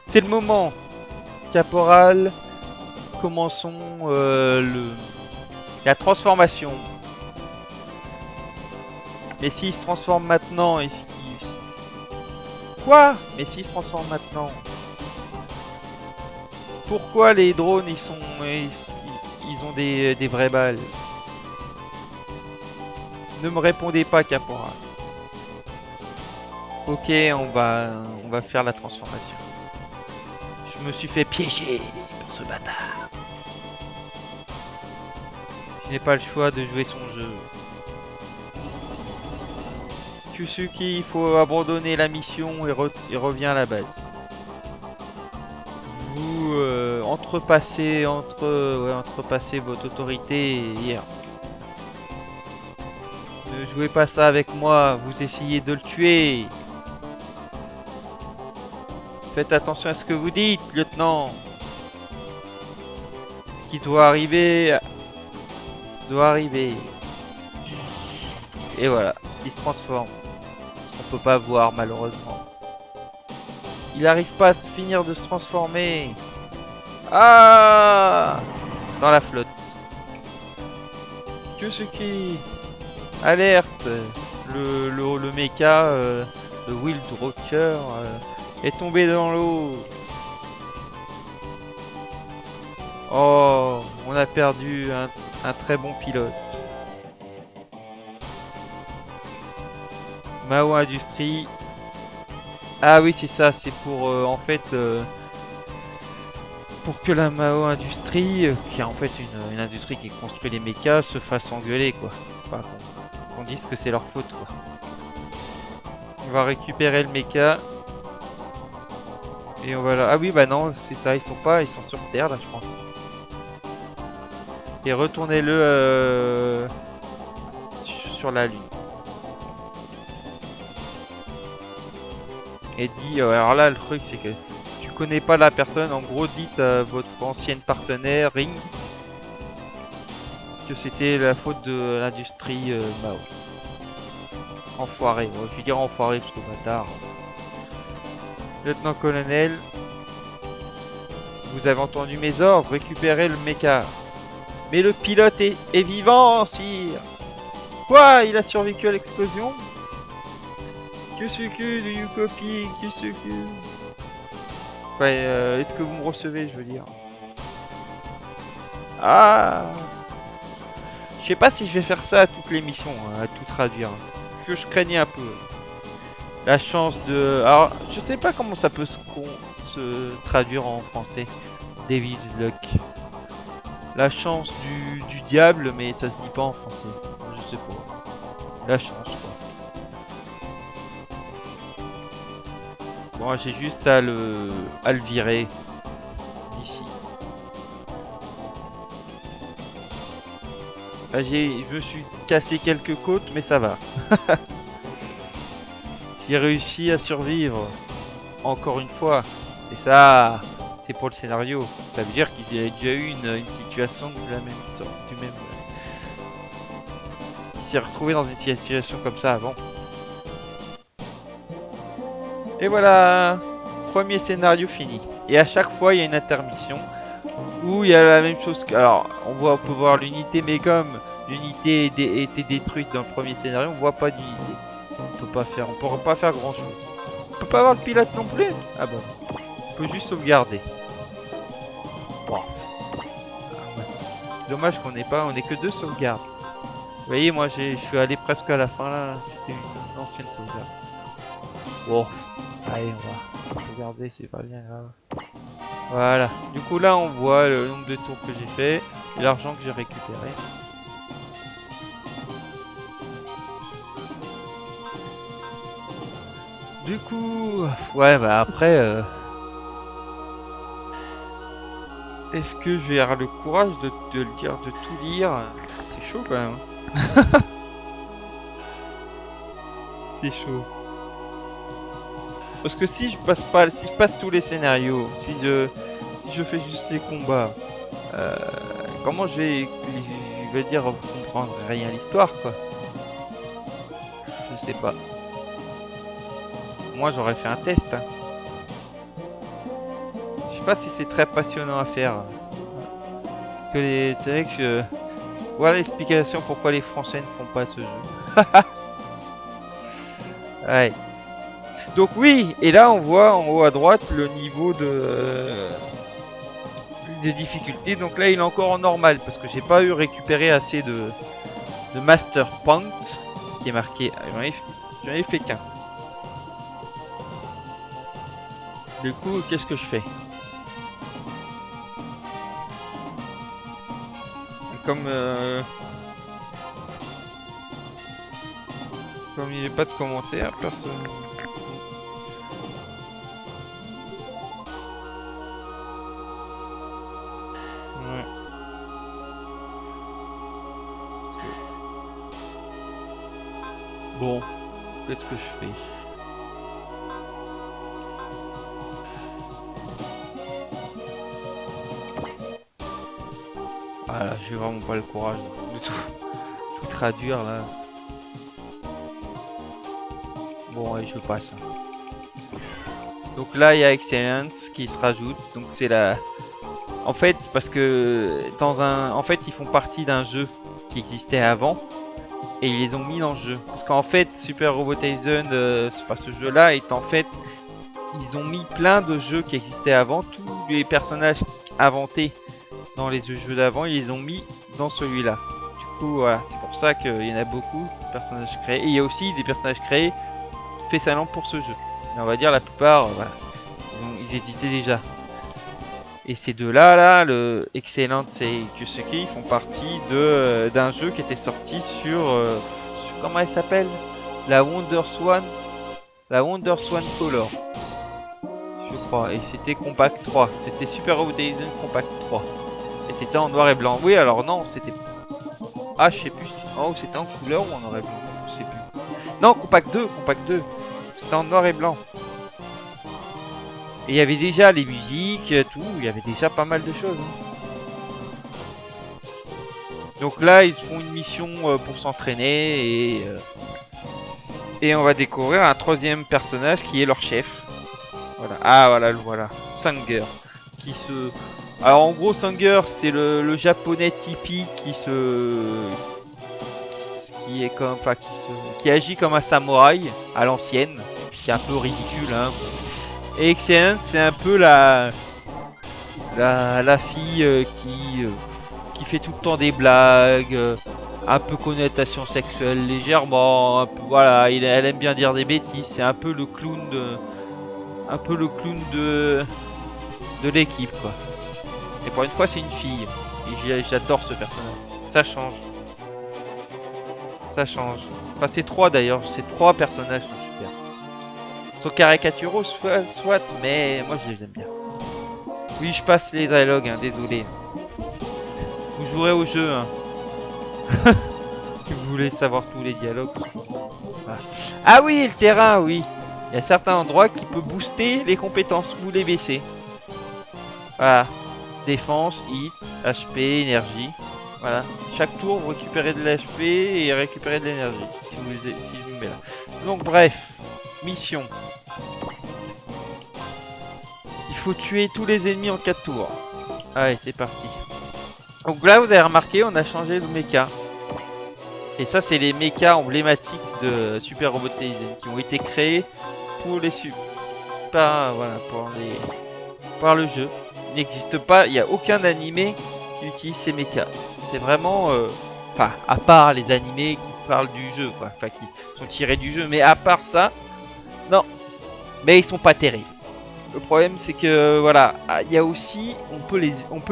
C'est le moment. Caporal, commençons la transformation. Mais s'il se transforme maintenant et Quoi? Mais s'il se transforme maintenant. Pourquoi les drones ils ont des vraies balles? Ne me répondez pas, Caporal. Ok, on va faire la transformation. Je me suis fait piéger par ce bâtard. Je n'ai pas le choix de jouer son jeu. Kusuki, il faut abandonner la mission et revient à la base. Vous entrepassez votre autorité hier. Ne jouez pas ça avec moi, vous essayez de le tuer. Faites attention à ce que vous dites, lieutenant. Ce qui doit arriver, doit arriver. Et voilà, il se transforme. Ce qu'on peut pas voir malheureusement. Il n'arrive pas à finir de se transformer. Ah! Dans la flotte. Kusuki! Alerte! Le mecha, le Wild Rocker, est tombé dans l'eau. Oh, on a perdu un très bon pilote. Mao Industries. Ah oui, c'est ça, c'est pour en fait pour que la Mao Industries, qui est en fait une industrie qui construit les mechas, se fasse engueuler quoi. Enfin, qu'on dise que c'est leur faute quoi. On va récupérer le mecha. Et on va là. Ah oui, bah non, c'est ça, ils sont sur Terre là, je pense. Et retournez-le sur la Lune. Et dit, alors là, le truc c'est que tu connais pas la personne. En gros, dites à votre ancienne partenaire Ring que c'était la faute de l'industrie Mao. Enfoiré, je vais dire enfoiré parce que bâtard. Lieutenant-colonel, vous avez entendu mes ordres, récupérez le mecha. Mais le pilote est vivant, sire. Quoi? Il a survécu à l'explosion? Kusuku, do you copy? Kusuku. Ouais, est-ce que vous me recevez, je veux dire? Ah! Je sais pas si je vais faire ça à toutes les missions, hein, à tout traduire. Parce que je craignais un peu. La chance de... Alors, je sais pas comment ça peut se traduire en français. Devil's Luck. La chance du diable, mais ça se dit pas en français. Je sais pas. La chance, quoi. Bon, j'ai juste à le virer d'ici. Là, je me suis cassé quelques côtes, mais ça va. J'ai réussi à survivre. Encore une fois. Et ça, c'est pour le scénario. Ça veut dire qu'il y a déjà eu une situation de la même sorte, du même. Il s'est retrouvé dans une situation comme ça avant. Et voilà, premier scénario fini. Et à chaque fois, il y a une intermission où il y a la même chose. Alors, on peut voir l'unité, mais comme l'unité était détruite dans le premier scénario, on voit pas d'unité. On pourra pas faire grand chose. On peut pas avoir le pilote non plus. Ah bon, on peut juste sauvegarder. Bon. C'est dommage qu'on on ait que 2 sauvegardes. Vous voyez, moi je suis allé presque à la fin là, c'était une ancienne sauvegarde. Bon, allez, on va sauvegarder, c'est pas bien grave. Voilà, du coup là on voit le nombre de tours que j'ai fait et l'argent que j'ai récupéré. Du coup, ouais, bah après, est-ce que je vais avoir le courage de le dire, de tout lire? C'est chaud quand même. C'est chaud. Parce que si je passe tous les scénarios, si je fais juste les combats, comment je vais dire vous comprendre rien à l'histoire quoi. Je sais pas. Moi j'aurais fait un test. Hein. Je sais pas si c'est très passionnant à faire. Parce que c'est vrai que voilà l'explication pourquoi les Français ne font pas ce jeu. Ouais. Donc oui, et là on voit en haut à droite le niveau de difficulté. Donc là il est encore en normal parce que j'ai pas eu récupéré assez de Master Point qui est marqué. J'en ai fait qu'un. Du coup, qu'est-ce que je fais? Comme comme il n'y a pas de commentaires, personne. Ouais. Bon, qu'est-ce que je fais? Voilà, j'ai vraiment pas le courage de tout traduire là. Bon, allez, je passe. Donc là, il y a Excellence qui se rajoute. Donc c'est la. En fait, parce que en fait, ils font partie d'un jeu qui existait avant et ils les ont mis dans le jeu. Parce qu'en fait, Super Robot Taisen, ce jeu-là est en fait, ils ont mis plein de jeux qui existaient avant, tous les personnages inventés dans les jeux d'avant, ils les ont mis dans celui-là. Du coup, voilà, c'est pour ça qu'il y en a beaucoup de personnages créés. Et il y a aussi des personnages créés spécialement pour ce jeu. Mais on va dire la plupart, voilà, ils existaient déjà. Et ces deux-là, là, le Excellent et Kyusuke, ils font partie d'un jeu qui était sorti sur comment elle s'appelle? La WonderSwan, la WonderSwan Color, je crois. Et c'était Compact 3, c'était Super Robot Taisen Compact 3. Et c'était en noir et blanc. Oui, alors non, c'était. Ah, je sais plus. Oh, c'était en couleur ou en noir et blanc? Je sais plus. Non, Compact 2, Compact 2. C'était en noir et blanc. Et il y avait déjà les musiques, tout. Il y avait déjà pas mal de choses. Hein. Donc là, ils font une mission pour s'entraîner et on va découvrir un troisième personnage qui est leur chef. Voilà. Ah, voilà, le voilà. Sanger. Qui se. Alors en gros, Sanger, c'est le japonais typique qui est comme, enfin, qui agit comme un samouraï à l'ancienne, qui est un peu ridicule. Hein. Et Excellent, c'est un peu la fille qui fait tout le temps des blagues, un peu connotation sexuelle légèrement, un peu, voilà, elle aime bien dire des bêtises. C'est un peu le clown de l'équipe quoi. Et pour une fois, c'est une fille. Et j'adore ce personnage. Ça change. Ça change. Enfin, c'est trois d'ailleurs. Ces trois personnages sont super. Ils sont caricaturaux, soit, mais moi je les aime bien. Oui, je passe les dialogues, hein, désolé. Vous jouerez au jeu, hein. Si vous voulez savoir tous les dialogues. Voilà. Ah oui, le terrain, oui. Il y a certains endroits qui peut booster les compétences ou les baisser. Voilà. Défense, hit, HP, énergie. Voilà. Chaque tour, vous récupérez de l'HP et récupérez de l'énergie. Si je vous mets là. Donc bref, mission. Il faut tuer tous les ennemis en 4 tours. Allez, c'est parti. Donc là, vous avez remarqué, on a changé de mecha. Et ça, c'est les mechas emblématiques de Super Robot Taisen qui ont été créés pour les voilà, par le jeu. Il n'existe pas, il n'y a aucun animé qui utilise ces mechas. C'est vraiment, enfin, à part les animés qui parlent du jeu, quoi, enfin, qui sont tirés du jeu, mais à part ça, non. Mais ils sont pas terribles. Le problème, c'est que voilà, il y a aussi, on peut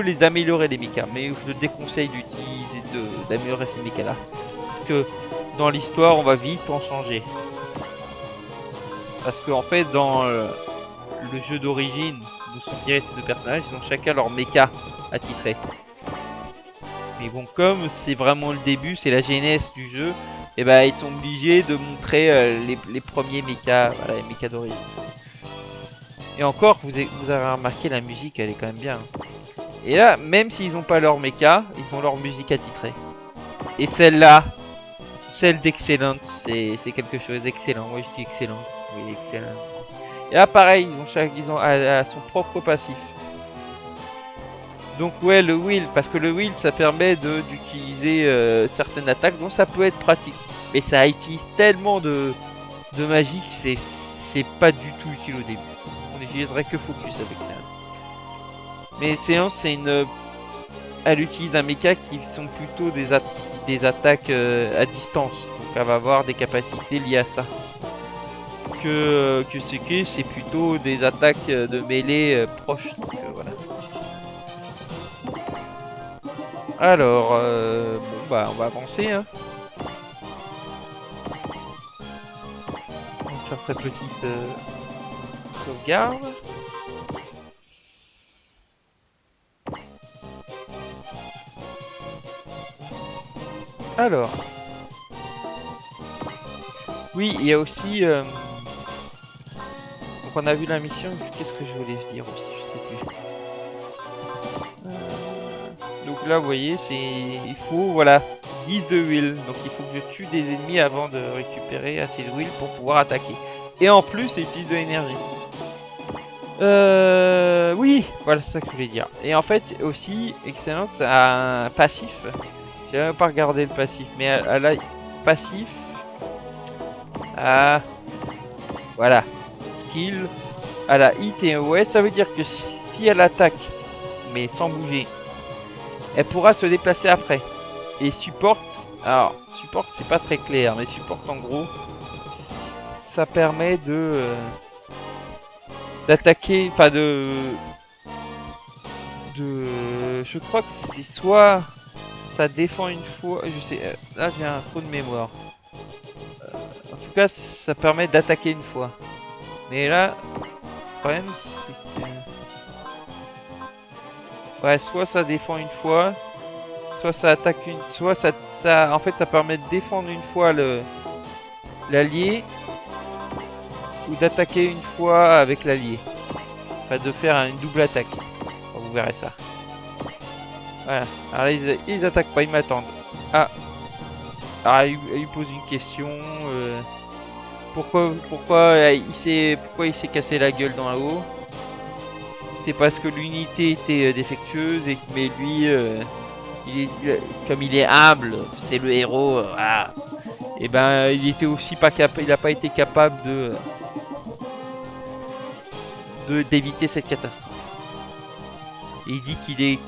les améliorer les mechas, mais je te déconseille d'améliorer ces mechas là, parce que dans l'histoire, on va vite en changer. Parce qu'en fait, dans le jeu d'origine, nous sont tirés ces deux personnages, ils ont chacun leur mecha attitré. Mais bon, comme c'est vraiment le début, c'est la genèse du jeu, et ben ils sont obligés de montrer les premiers mechas, voilà, les mechas d'origine. Et encore, vous avez remarqué la musique, elle est quand même bien. Hein. Et là, même s'ils ont pas leur mecha, ils ont leur musique attitrée. Et celle-là, celle d'Excellence, c'est quelque chose d'excellent. Moi je dis Excellence, oui excellent. Et là pareil, ils ont son propre passif. Donc ouais, le wheel, parce que le wheel ça permet d'utiliser certaines attaques, donc ça peut être pratique. Mais ça utilise tellement de magie que c'est pas du tout utile au début. On n'utiliserait que focus avec ça. Mais séance c'est une... Elle utilise un mecha qui sont plutôt des attaques à distance. Donc elle va avoir des capacités liées à ça. Que c'est plutôt des attaques de mêlée proches. Donc voilà. Alors, bon bah on va avancer. Hein. On va faire sa petite sauvegarde. Alors. Oui, il y a aussi... donc on a vu la mission, qu'est-ce que je voulais dire aussi, je sais plus. Donc là, vous voyez, il faut, voilà, 10 de will. Donc il faut que je tue des ennemis avant de récupérer assez de will pour pouvoir attaquer. Et en plus, ça utilise de l'énergie. Oui, voilà, c'est ça que je voulais dire. Et en fait, aussi, Excellent a un passif. J'ai même pas regardé le passif, mais elle a passif. Ah, voilà. Skill. Elle a hit et ouais, ça veut dire que si elle attaque, mais sans bouger, elle pourra se déplacer après. Et support, alors, support c'est pas très clair, mais support en gros, ça permet d'attaquer, enfin je crois que c'est soit ça défend une fois, je sais, là j'ai un trou de mémoire. En tout cas, ça permet d'attaquer une fois. Mais là, le problème c'est que... Ouais, soit ça défend une fois, soit ça attaque une... Soit en fait, ça permet de défendre une fois l'allié, ou d'attaquer une fois avec l'allié. Enfin, de faire une double attaque. Bon, vous verrez ça. Voilà. Alors là, ils attaquent pas, ils m'attendent. Ah. Alors, il pose une question. Pourquoi il s'est cassé la gueule dans la haut? C'est parce que l'unité était défectueuse et mais lui, comme il est humble, c'est le héros. Et ben, il était aussi pas capable, il a pas été capable d'éviter cette catastrophe. Et il dit qu'il est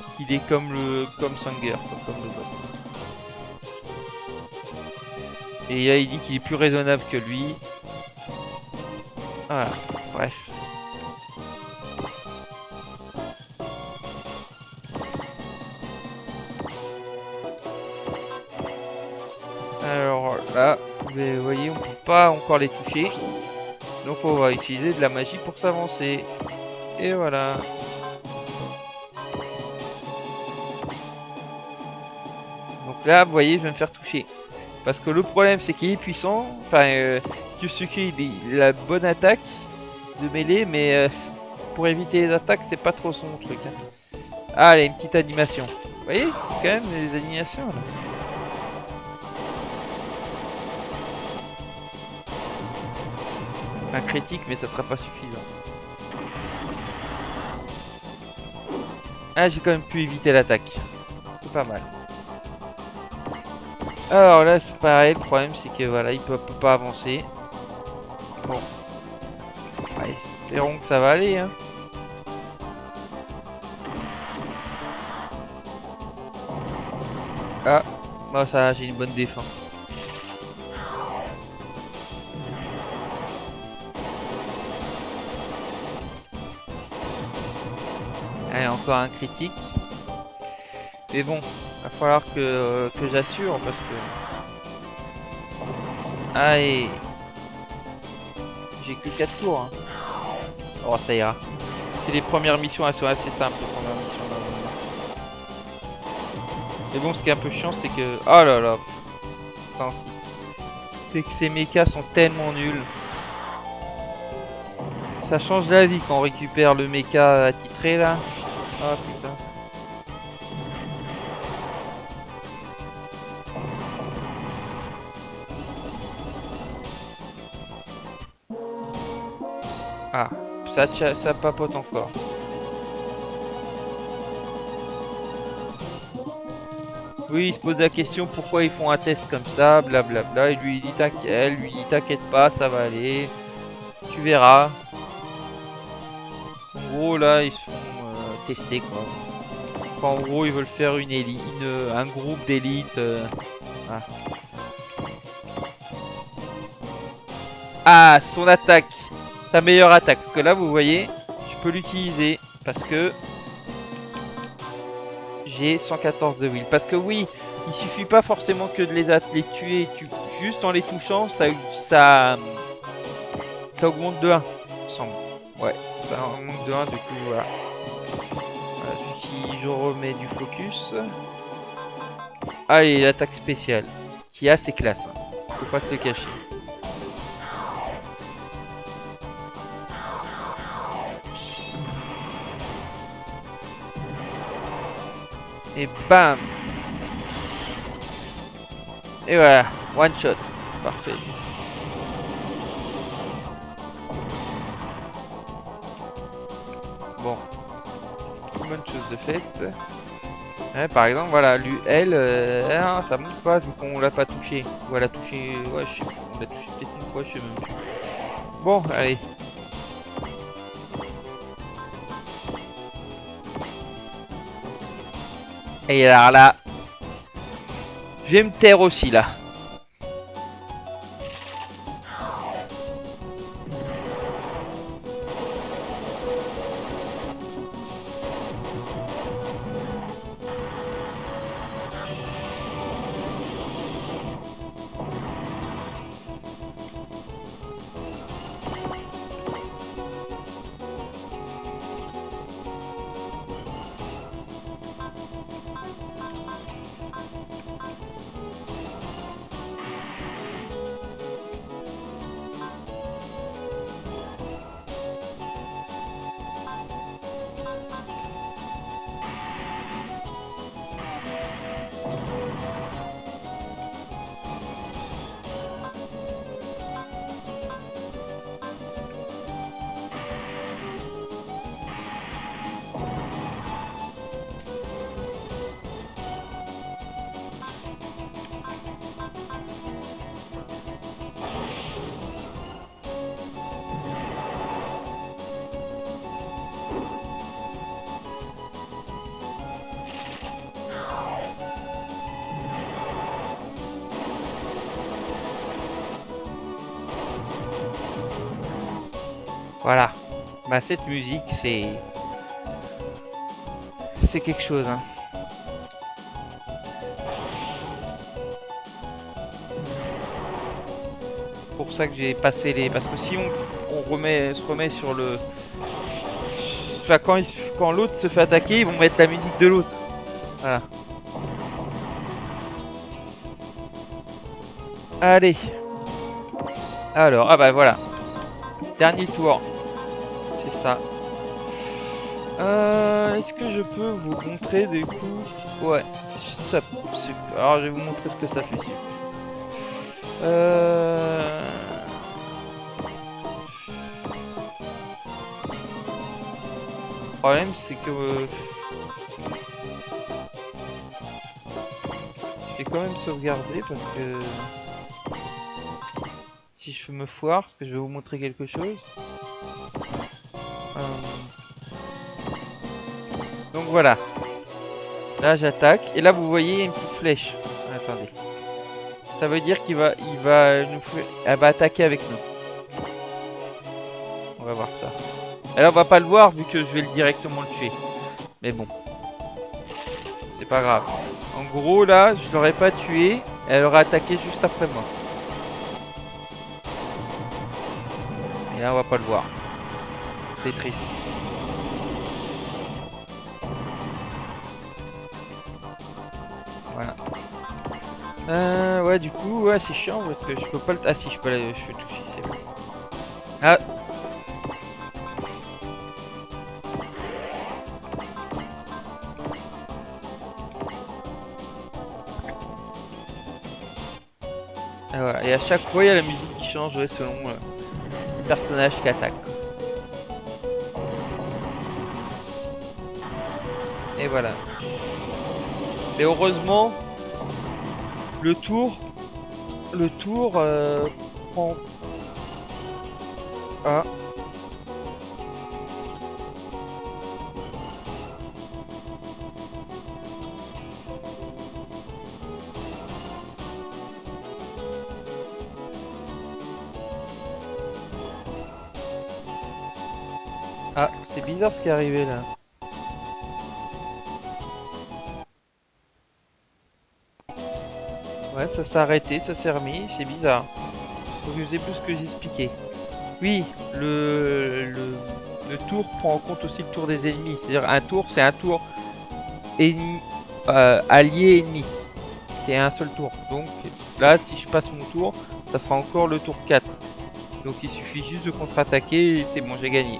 comme Sanger, comme le boss. Et là, il dit qu'il est plus raisonnable que lui. Voilà, bref. Alors là, vous voyez, on peut pas encore les toucher. Donc on va utiliser de la magie pour s'avancer. Et voilà. Donc là, vous voyez, je vais me faire toucher. Parce que le problème, c'est qu'il est puissant. Enfin, Kyosuke, il a bonne attaque de mêlée, mais pour éviter les attaques, c'est pas trop son truc. Hein. Ah, allez, une petite animation. Vous voyez, quand même, les animations là. Un critique, mais ça sera pas suffisant. Ah, j'ai quand même pu éviter l'attaque. C'est pas mal. Alors là, c'est pareil. Le problème, c'est que voilà, il peut pas avancer. Bon. Ouais, espérons que ça va aller. Hein. Ah, bah ça, j'ai une bonne défense. Allez, encore un critique. Mais bon, va falloir que j'assure parce que... Allez. J'ai que 4 tours. Hein. Oh, ça ira. C'est les premières missions, elles sont assez simples, les premières missions. Mais bon, ce qui est un peu chiant, c'est que... Oh là là. 106. C'est que ces mechas sont tellement nuls. Ça change la vie quand on récupère le mecha attitré là. Ah putain. Ah, ça papote encore. Oui, il se pose la question pourquoi ils font un test comme ça, blablabla. Et lui il dit t'inquiète, lui il dit t'inquiète pas, ça va aller. Tu verras. En gros là ils se font tester quoi. Enfin, en gros ils veulent faire une élite, un groupe d'élite. Ah. Ah, son attaque. Sa meilleure attaque. Parce que là vous voyez, je peux l'utiliser. Parce que j'ai 114 de will. Parce que oui, il suffit pas forcément que de les tuer. Juste en les touchant, ça, ça augmente de 1, il me semble. Ouais, ça augmente de 1, du coup, voilà. Je remets du focus. Allez, l'attaque spéciale. Qui a ses classes. Hein. Faut pas se le cacher. Et bam. Et voilà, one shot. Parfait. Bon, une bonne chose de faite. Ouais, par exemple, voilà, lui, elle, ça monte pas vu qu'on l'a pas touché. Ou elle a touché, ouais, je sais plus, on l'a touché peut-être une fois, je sais même plus. Bon, allez. Et alors là, je vais me taire aussi là. Voilà. Bah cette musique, c'est quelque chose. Hein. Pour ça que j'ai passé les. Parce que si se remet sur le. Enfin, quand l'autre se fait attaquer, ils vont mettre la musique de l'autre. Voilà. Allez. Alors, ah bah voilà. Dernier tour. C'est ça. Est-ce que je peux vous montrer du coup. Ouais. Ça, super. Alors je vais vous montrer ce que ça fait. Euh... Le problème c'est que je vais quand même sauvegarder parce que si je me foire, parce que je vais vous montrer quelque chose. Donc voilà. Là j'attaque et là vous voyez une petite flèche. Attendez. Ça veut dire elle va attaquer avec nous. On va voir ça. Alors on va pas le voir vu que je vais directement le tuer. Mais bon. C'est pas grave. En gros là, je l'aurais pas tué. Elle aurait attaqué juste après moi. Et là on va pas le voir. C'est triste. Voilà. Ouais du coup ouais c'est chiant parce que je peux pas le. Ah si je peux je peux toucher, c'est bon. Ah. Et voilà. Et à chaque fois il y a la musique qui change ouais, selon le personnage qui attaque. Et voilà. Mais heureusement, le tour, prend... Ah, ah, c'est bizarre ce qui est arrivé là. Ouais, ça s'est arrêté, ça s'est remis, c'est bizarre. Faut que je faisais plus ce que j'expliquais. Oui, le tour prend en compte aussi le tour des ennemis. C'est-à-dire un tour, c'est un tour ennemi, allié ennemi. C'est un seul tour. Donc là, si je passe mon tour, ça sera encore le tour 4. Donc il suffit juste de contre-attaquer et c'est bon, j'ai gagné.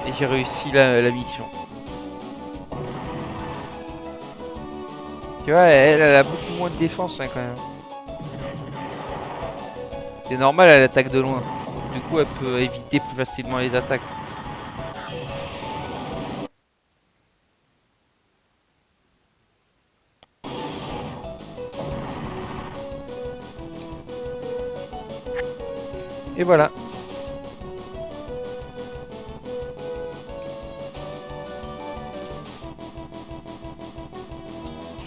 Et j'ai réussi la mission. Tu vois, elle a beaucoup moins de défense hein, quand même. C'est normal, elle attaque de loin. Du coup, elle peut éviter plus facilement les attaques. Et voilà.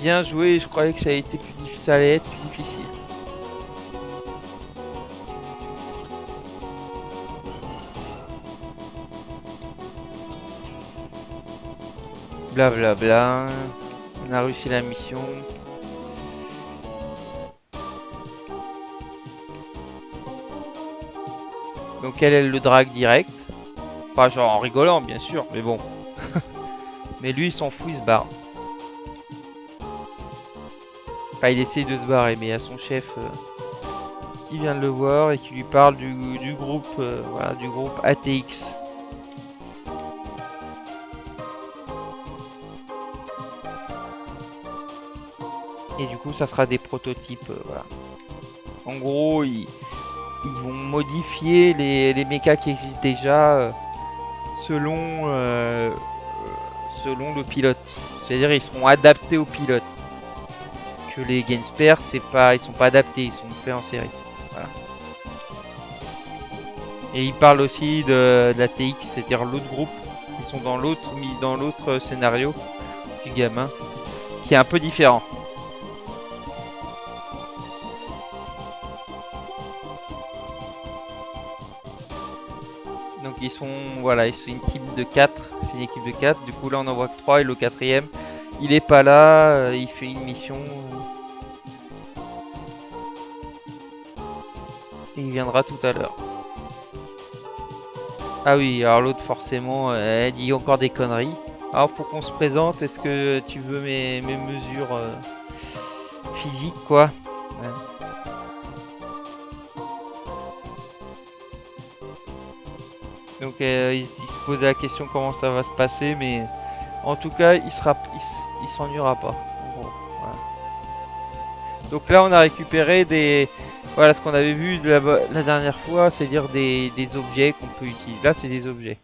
Bien joué, je croyais que ça a été plus difficile, ça allait être plus difficile. Blablabla. Bla bla. On a réussi la mission. Donc elle le drague direct. Pas genre en rigolant bien sûr, mais bon. Mais lui il s'en fout, il se barre. Enfin il essaye de se barrer, mais il y a son chef qui vient de le voir et qui lui parle du groupe, voilà, du groupe ATX. Et du coup ça sera des prototypes, voilà. En gros ils vont modifier les mechas qui existent déjà selon, selon le pilote. C'est-à-dire ils seront adaptés au pilote. Que les Gainsper, c'est pas, ils sont pas adaptés, ils sont faits en série. Voilà. Et il parle aussi de la TX, c'est-à-dire l'autre groupe, qui sont dans l'autre scénario du gamin, qui est un peu différent. Donc ils sont, voilà, c'est une équipe de 4, c'est une équipe de 4. Du coup là on en voit que 3 et le quatrième, il est pas là, il fait une mission. Et il viendra tout à l'heure. Ah oui, alors l'autre forcément, elle dit encore des conneries. Alors pour qu'on se présente, est-ce que tu veux mes mesures physiques quoi? Ouais. Donc il se posait la question comment ça va se passer, mais en tout cas il s'ennuiera pas. En gros, voilà. Donc là on a récupéré des, voilà ce qu'on avait vu de la dernière fois, c'est-à-dire des objets qu'on peut utiliser. Là c'est des objets.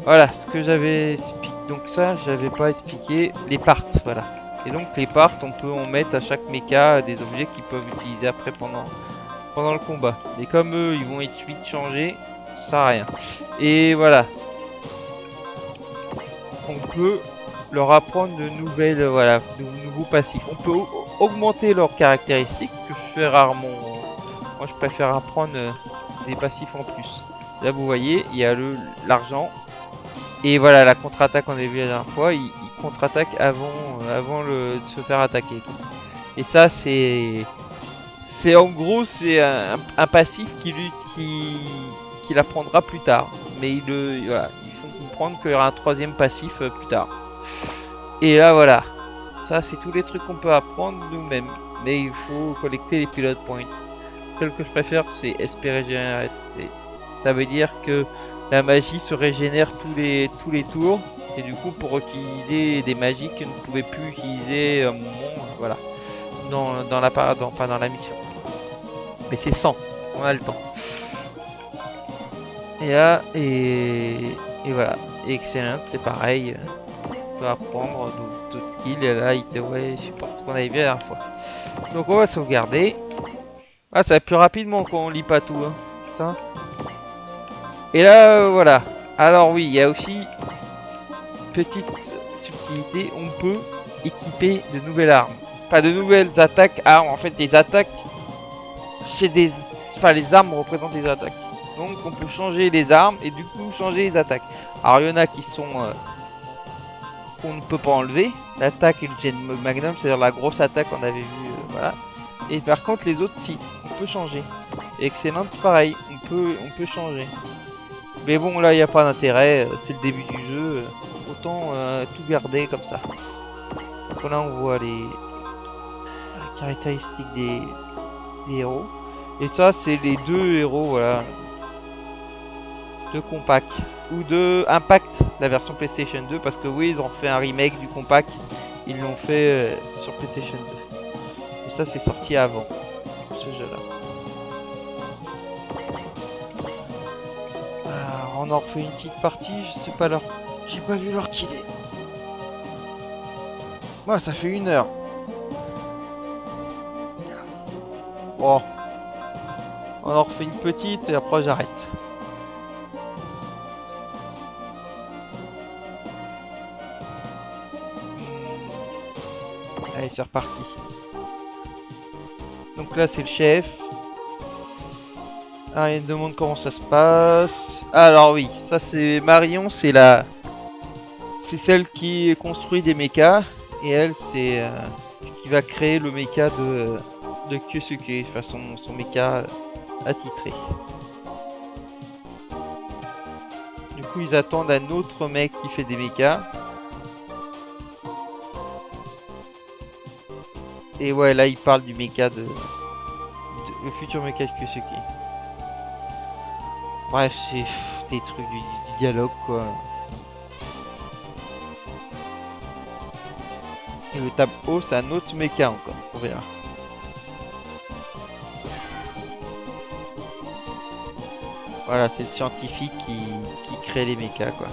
Voilà, ce que j'avais expliqué, donc ça j'avais pas expliqué, les parts, voilà. Et donc les parts, on peut en mettre à chaque mecha des objets qu'ils peuvent utiliser après pendant le combat. Mais comme eux, ils vont être vite changés, ça sert à rien. Et voilà, on peut leur apprendre de nouvelles, voilà, de nouveaux passifs. On peut augmenter leurs caractéristiques, que je fais rarement. Moi je préfère apprendre des passifs en plus. Là vous voyez, il y a l'argent. Et voilà, la contre-attaque, on a vu la dernière fois, il contre-attaque avant de se faire attaquer. Et ça, c'est en gros, c'est un passif qu'il apprendra plus tard. Mais voilà, ils font comprendre qu'il y aura un troisième passif plus tard. Et là, voilà, ça, c'est tous les trucs qu'on peut apprendre nous-mêmes. Mais il faut collecter les pilot points. Celle que je préfère, c'est espérer générer. Ça veut dire que la magie se régénère tous les tours. Et du coup, pour utiliser des magies que ne pouvait plus utiliser voilà, dans la mission. Mais c'est 100. On a le temps. Et là, et voilà. Et excellent, c'est pareil. On peut apprendre d'autres skills. Et là, ouais, supporte ce qu'on avait vu la dernière fois. Donc on va sauvegarder. Ah, ça va plus rapidement quand on lit pas tout. Hein. Putain. Et là, voilà. Alors oui, il y a aussi petite subtilité. On peut équiper de nouvelles armes. Pas de nouvelles attaques, armes. En fait, des attaques, c'est des... Enfin, les armes représentent des attaques. Donc on peut changer les armes et du coup changer les attaques. Alors il y en a qui sont qu'on ne peut pas enlever. L'attaque et le Gen Magnum, c'est-à-dire la grosse attaque qu'on avait vu, voilà. Et par contre les autres, si, on peut changer. Excellent, pareil, on peut changer. Mais bon, là il n'y a pas d'intérêt, c'est le début du jeu, autant tout garder comme ça. Donc là on voit les caractéristiques des héros. Et ça c'est les deux héros, voilà. De Compact ou de Impact, la version PlayStation 2, parce que oui, ils ont fait un remake du Compact, ils l'ont fait sur PlayStation 2. Et ça, c'est sorti avant ce jeu-là. Alors, on en refait une petite partie, je sais pas l'heure. J'ai pas vu l'heure qu'il est. Moi, ça fait 1 heure. Bon, on en refait une petite et après j'arrête. Allez, c'est reparti. Donc là, c'est le chef. Ah, il me demande comment ça se passe. Alors oui, ça c'est Marion, c'est celle qui construit des mechas. Et elle, c'est ce qui va créer le mecha de Kyosuke, enfin son mecha attitré. Du coup, ils attendent un autre mec qui fait des mechas. Et ouais, là, il parle du mecha le futur mecha de Kyosuke. Bref, c'est des trucs du dialogue, quoi. Et le tab haut, c'est un autre mecha encore, on verra. Voilà, c'est le scientifique qui crée les mechas, quoi.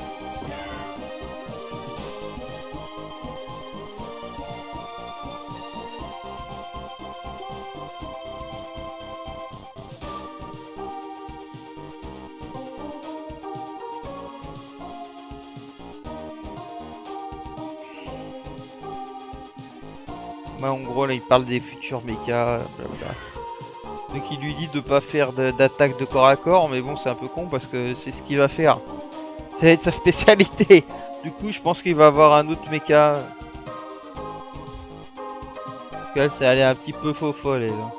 Ouais, en gros, là, il parle des futurs mechas, blablabla. Donc il lui dit de pas faire d'attaque de corps à corps, mais bon, c'est un peu con parce que c'est ce qu'il va faire. Ça va être sa spécialité. Du coup, je pense qu'il va avoir un autre mecha. Parce qu'elle, c'est aller un petit peu faux folle, elle. Là.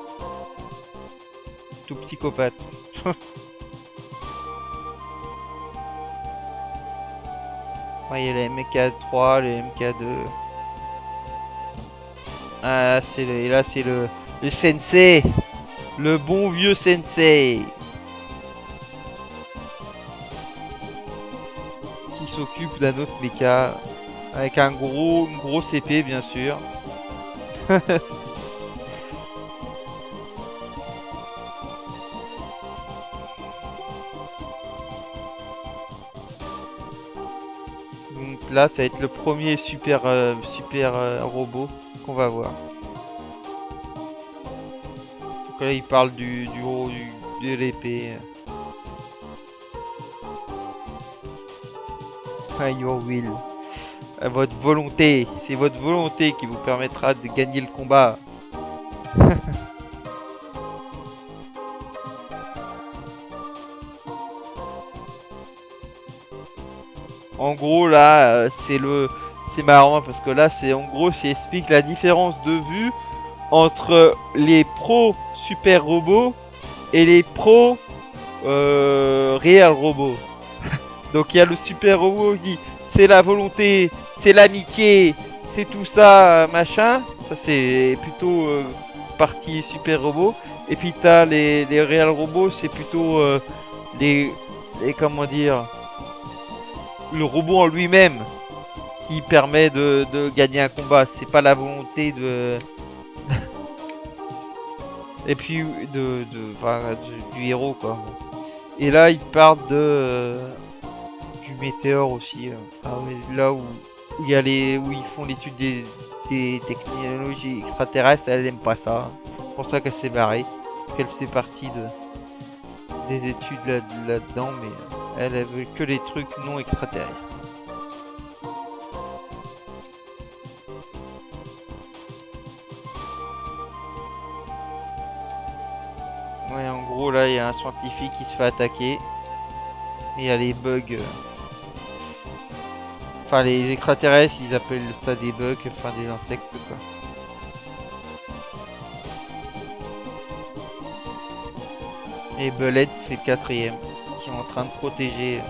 Tout psychopathe. Ouais, il y a les MK3, les MK2. Ah, et là, c'est le sensei. Le bon vieux sensei. Qui s'occupe d'un autre mecha. Avec une grosse épée, bien sûr. Donc là, ça va être le premier super robot qu'on va voir. Donc là, il parle de l'épée. Your will. Votre volonté. C'est votre volonté qui vous permettra de gagner le combat. En gros, là, c'est marrant parce que là, c'est en gros, ça explique la différence de vue entre les pros super robots et les pros réels robots. Donc il y a le super robot qui dit c'est la volonté, c'est l'amitié, c'est tout ça, machin. Ça c'est plutôt partie super robot. Et puis t'as les réels robots, c'est plutôt les comment dire, le robot en lui-même qui permet de gagner un combat. C'est pas la volonté de Et puis enfin, du héros quoi. Et là ils partent du météore aussi. Ah, mais là où il y a où ils font l'étude des technologies extraterrestres, elle aime pas ça. C'est pour ça qu'elle s'est barrée. Parce qu'elle faisait partie des études là-dedans, mais elle veut que les trucs non extraterrestres. Ouais, en gros, là, il y a un scientifique qui se fait attaquer. Et il y a les bugs. Enfin, les extraterrestres, ils appellent ça des bugs, enfin des insectes, quoi. Et Belette, c'est le quatrième, qui est en train de protéger.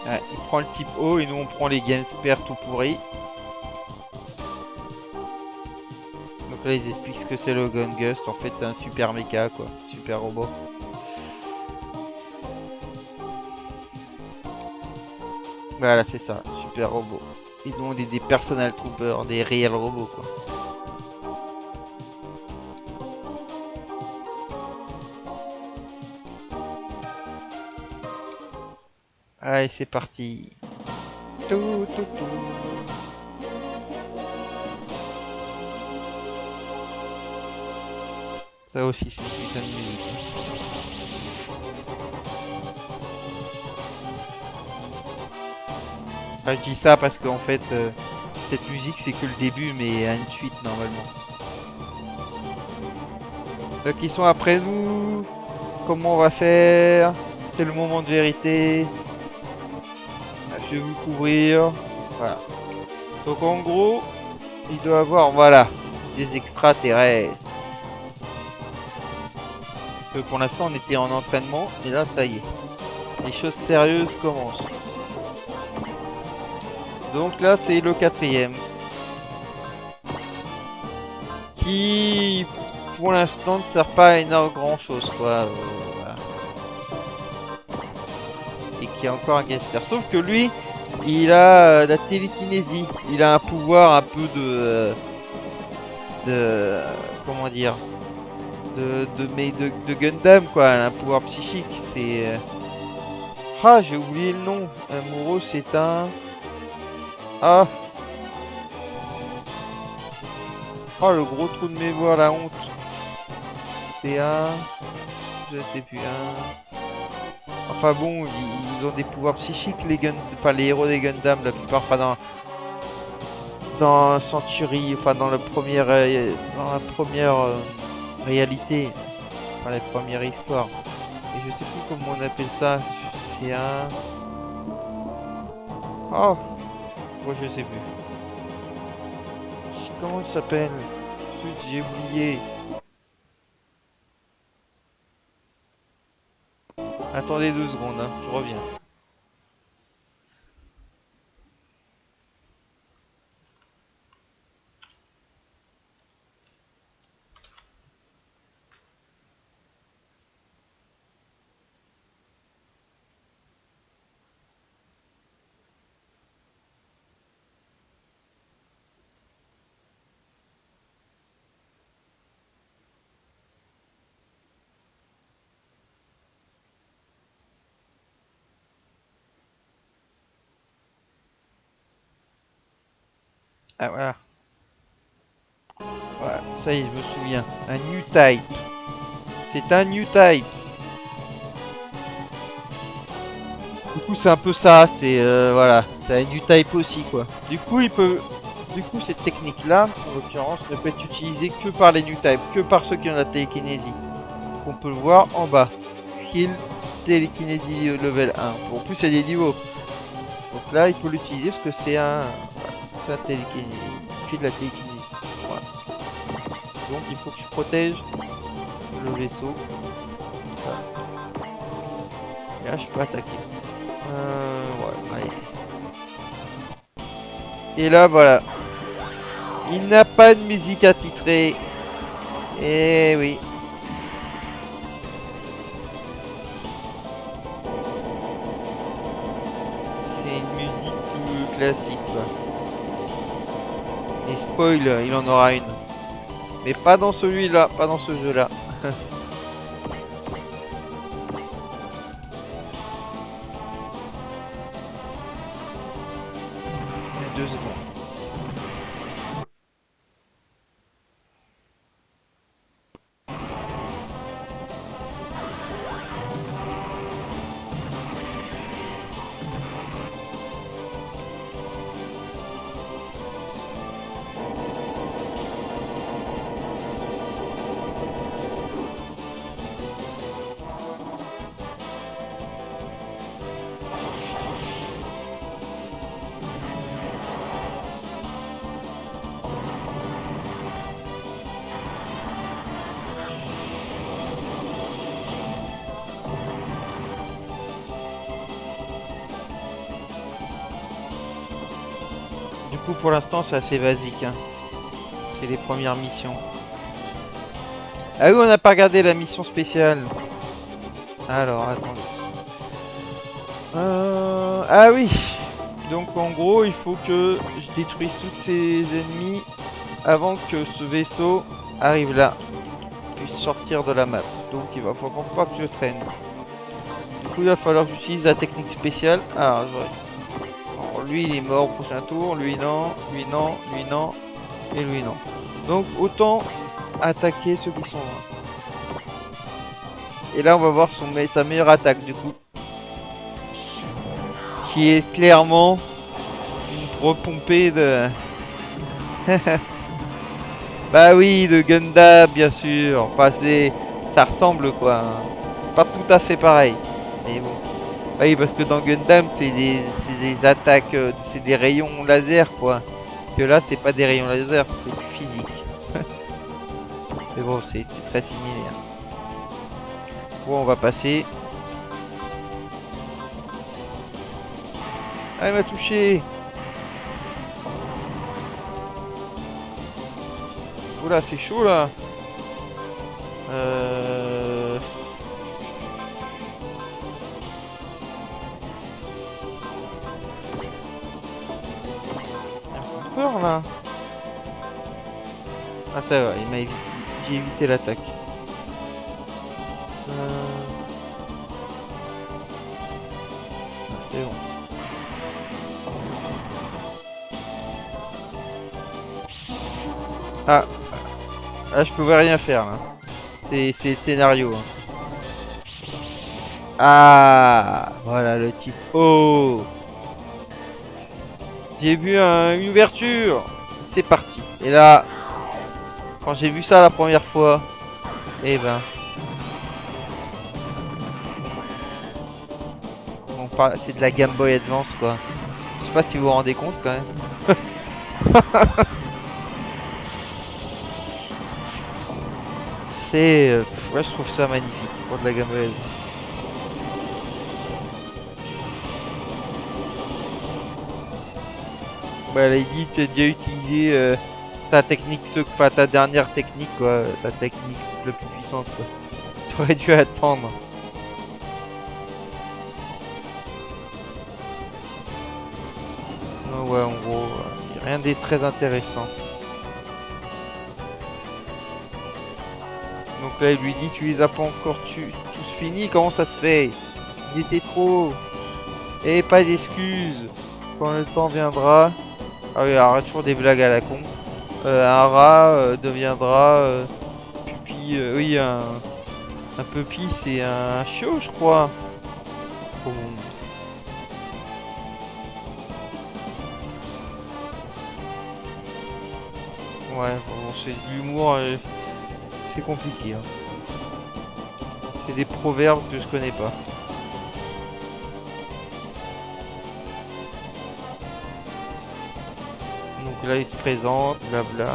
Ouais, il prend le type O et nous on prend les Gamespert tout pourris. Donc là, ils expliquent ce que c'est le Gungust. En fait, c'est un super méca, quoi. Super robot. Voilà, c'est ça, super robot. Ils ont des personal troopers, des réels robots, quoi. Allez, c'est parti. Tout, tout, tout. Ça aussi, c'est une putain de musique. Enfin, je dis ça parce qu'en fait, cette musique, c'est que le début, mais à une suite, normalement. Donc, ils sont après nous. Comment on va faire? C'est le moment de vérité. Je vais vous couvrir. Voilà. Donc, en gros, il doit avoir, voilà, des extraterrestres. Parce que pour l'instant, on était en entraînement, et là, ça y est. Les choses sérieuses commencent. Donc là, c'est le quatrième. Qui, pour l'instant, ne sert pas à énorme grand chose, quoi. Voilà. Et qui est encore un gangster. Sauf que lui, il a la télékinésie. Il a un pouvoir un peu comment dire, de Gundam, quoi. Un pouvoir psychique. C'est ah, j'ai oublié le nom. Amoureux, c'est un ah, oh, le gros trou de mémoire, la honte. C'est un, je sais plus un. Enfin bon, ils ont des pouvoirs psychiques enfin les héros des Gundam la plupart, enfin dans Century, enfin dans la première réalité, enfin la première histoire. Et je sais plus comment on appelle ça. C'est un, oh, moi je sais plus. Comment ça s'appelle? J'ai oublié. Attendez 2 secondes, hein, je reviens. Ah voilà. Voilà, ça y est, je me souviens. Un new type. C'est un new type. Du coup, c'est un peu ça, c'est voilà, c'est du type aussi quoi. Du coup, cette technique-là, en l'occurrence, ne peut être utilisée que par les new type, que par ceux qui ont la télékinésie. On peut le voir en bas. Skill télékinésie level 1. En plus, il y a des niveaux. Donc là, il faut l'utiliser parce que c'est un télékinésie. Il fait de la télékinésie. Voilà. Donc, il faut que je protège le vaisseau. Voilà. Et là, je peux attaquer. Ouais, allez. Et là, voilà. Il n'a pas de musique attitrée. Eh oui. C'est une musique tout classique, quoi. Et spoil, il en aura une. Mais pas dans celui-là, pas dans ce jeu-là. Il y a 2 secondes. Du coup, pour l'instant, c'est assez basique, hein. C'est les premières missions. Ah oui, on n'a pas regardé la mission spéciale. Alors, attendez. Ah oui. Donc en gros, il faut que je détruise tous ces ennemis avant que ce vaisseau arrive là, puisse sortir de la map. Donc il va falloir pas que je traîne. Du coup, il va falloir que j'utilise la technique spéciale. Alors, alors, lui, il est mort au prochain tour. Lui, non. Lui, non. Lui, non. Et lui, non. Donc autant attaquer ceux qui sont là. Et là, on va voir sa meilleure attaque du coup. Qui est clairement une repompée de... Bah oui, de Gundam, bien sûr. Enfin, ça ressemble quoi. Pas tout à fait pareil. Mais bon. Bah oui, parce que dans Gundam, c'est des attaques, c'est des rayons laser quoi. Que là, c'est pas des rayons laser, c'est du physique. Mais bon, c'est très similaire. Bon, on va passer. Ah, il m'a touché. Oula, c'est chaud là. Euh... J'ai un peu peur là. Ah ça va, j'ai évité l'attaque. Ah, c'est bon. Ah, là je pouvais rien faire là. C'est le scénario, hein. Ah, voilà le type. Oh, j'ai vu une ouverture. C'est parti. Et là, quand j'ai vu ça la première fois, eh ben, c'est de la Game Boy Advance quoi. Je sais pas si vous vous rendez compte quand même. Ouais, je trouve ça magnifique pour de la Game Boy Advance. Bah, elle a dit que tu as déjà utilisé ta technique, enfin ta dernière technique quoi, ta technique la plus puissante quoi. Tu aurais dû attendre. Oh, ouais, en gros, y a rien de très intéressant. Donc là, il lui dit, tu les as pas encore tous finis, comment ça se fait? Il était trop. Et pas d'excuses. Quand le temps viendra. Ah oui, arrête toujours des blagues à la con. Un rat deviendra pupi. Oui, un puppy, c'est un chiot, je crois. Bon. Ouais, bon, c'est de l'humour, c'est compliqué, hein. C'est des proverbes que je connais pas. Donc là, il se présente, blabla.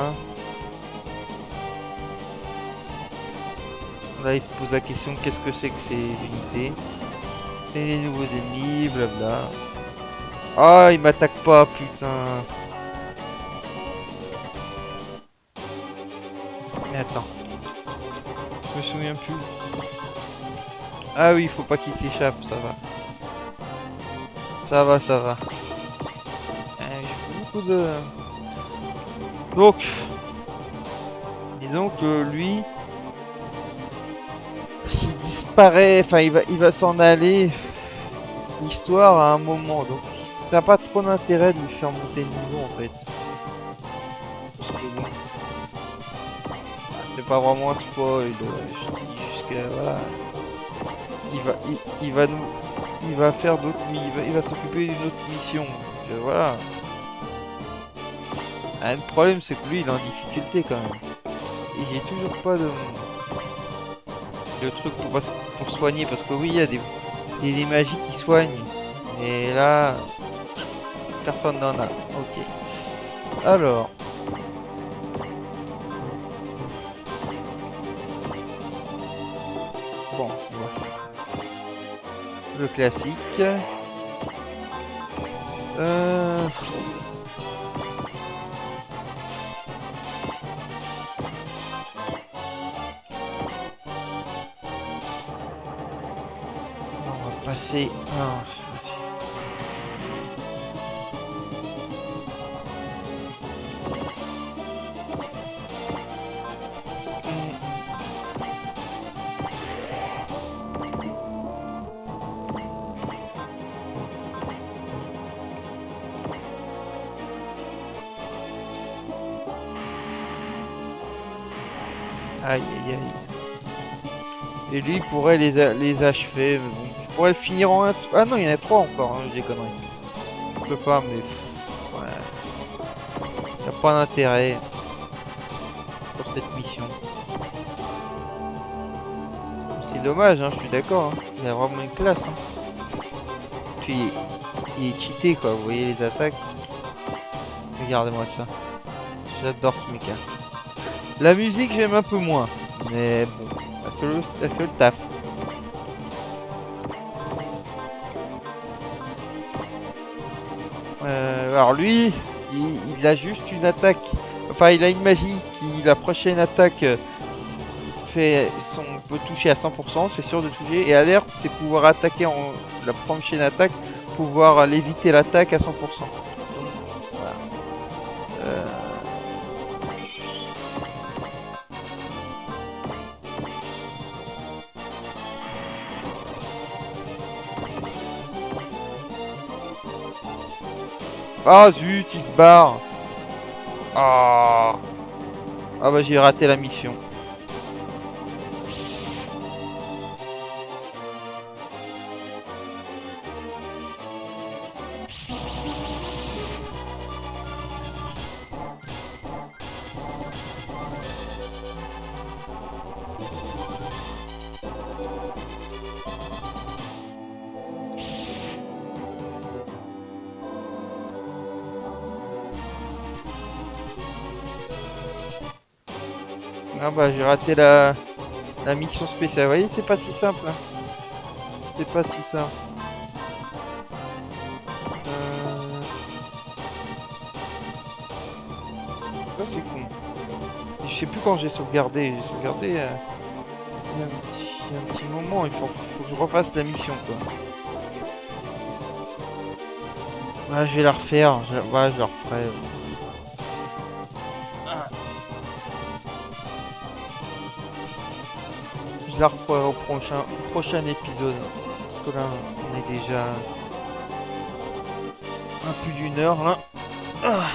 Là, il se pose la question qu'est-ce que c'est que ces unités? C'est les nouveaux ennemis, blabla. Ah, il m'attaque pas, putain. Mais attends, je me souviens plus. Ah oui, il faut pas qu'il s'échappe, ça va. Ça va, ça va. J'ai beaucoup de... Donc, disons que lui, il disparaît, enfin il va s'en aller, l'histoire à un moment, donc ça n'a pas trop d'intérêt de lui faire monter de niveau en fait. Parce que bon, c'est pas vraiment un spoil, je dis juste que voilà, il va nous, il va faire d'autres, il va s'occuper d'une autre mission, donc voilà. Ah, le problème c'est que lui il est en difficulté quand même, et j'ai toujours pas de truc pour soigner, parce que oui il y a des magies qui soignent, mais là personne n'en a. Ok. Alors, bon, voilà. Le classique. Euh... On va passer. Non, aïe aïe aïe. Et lui il pourrait les achever, mais bon, je pourrais le finir en un. Ah non, il y en a trois encore, hein, j'ai des conneries. Je peux pas, mais ouais, y a pas d'intérêt pour cette mission. C'est dommage, hein, je suis d'accord. Hein. Il a vraiment une classe. Hein. Puis il est cheaté quoi, vous voyez les attaques. Regardez-moi ça. J'adore ce mecha. La musique j'aime un peu moins, mais bon, ça fait le taf. Alors lui, il a juste une attaque, enfin il a une magie qui, la prochaine attaque peut toucher à 100%, c'est sûr de toucher, et alerte c'est pouvoir attaquer en la prochaine attaque, pouvoir l'éviter l'attaque à 100%. Donc, voilà. Euh, Ah zut, il se barre. Ah, ah bah j'ai raté la mission. Ah bah j'ai raté la mission spéciale. Vous voyez, c'est pas si simple. Hein. C'est pas si simple. Euh, Ça c'est con. Et je sais plus quand j'ai sauvegardé. J'ai sauvegardé il y a un petit moment. Faut que je refasse la mission quoi. Ouais, je vais la refaire. Ouais, je la referai. Ah, je la referai au prochain épisode. Parce que là, on est déjà un plus d'une heure là. Ah.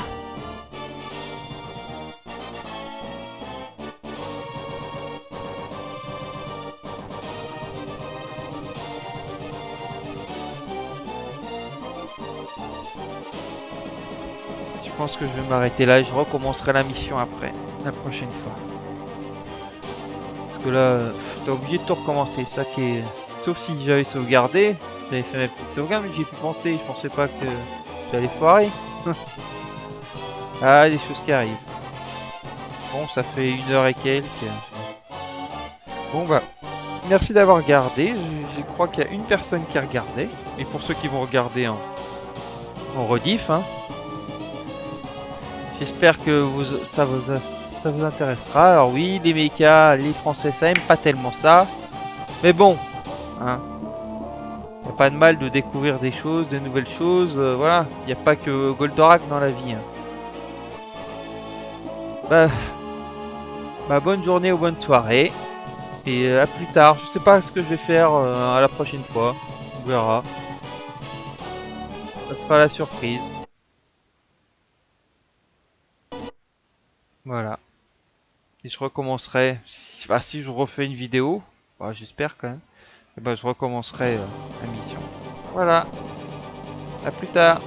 Je pense que je vais m'arrêter là et je recommencerai la mission après, la prochaine fois. Parce que là, t'es obligé de tout recommencer, ça qui est... Sauf si j'avais sauvegardé, j'avais fait ma petite sauvegarde, mais j'y ai plus pensé, je pensais pas que j'allais foirer. Ah, des choses qui arrivent. Bon, ça fait une heure et quelques. Bon bah, merci d'avoir regardé, je crois qu'il y a une personne qui a regardé. Et pour ceux qui vont regarder en rediff, hein, j'espère que ça vous intéressera. Alors oui, les mechas, les Français, ça aime pas tellement ça. Mais bon, hein, y a pas de mal de découvrir des choses, de nouvelles choses. Voilà, y a pas que Goldorak dans la vie. Hein. Bah, bonne journée ou bonne soirée. Et à plus tard. Je sais pas ce que je vais faire à la prochaine fois. On verra. Ça sera la surprise. Voilà. Et je recommencerai. Si je refais une vidéo, bah, j'espère quand même. Et bah, je recommencerai la mission. Voilà. À plus tard.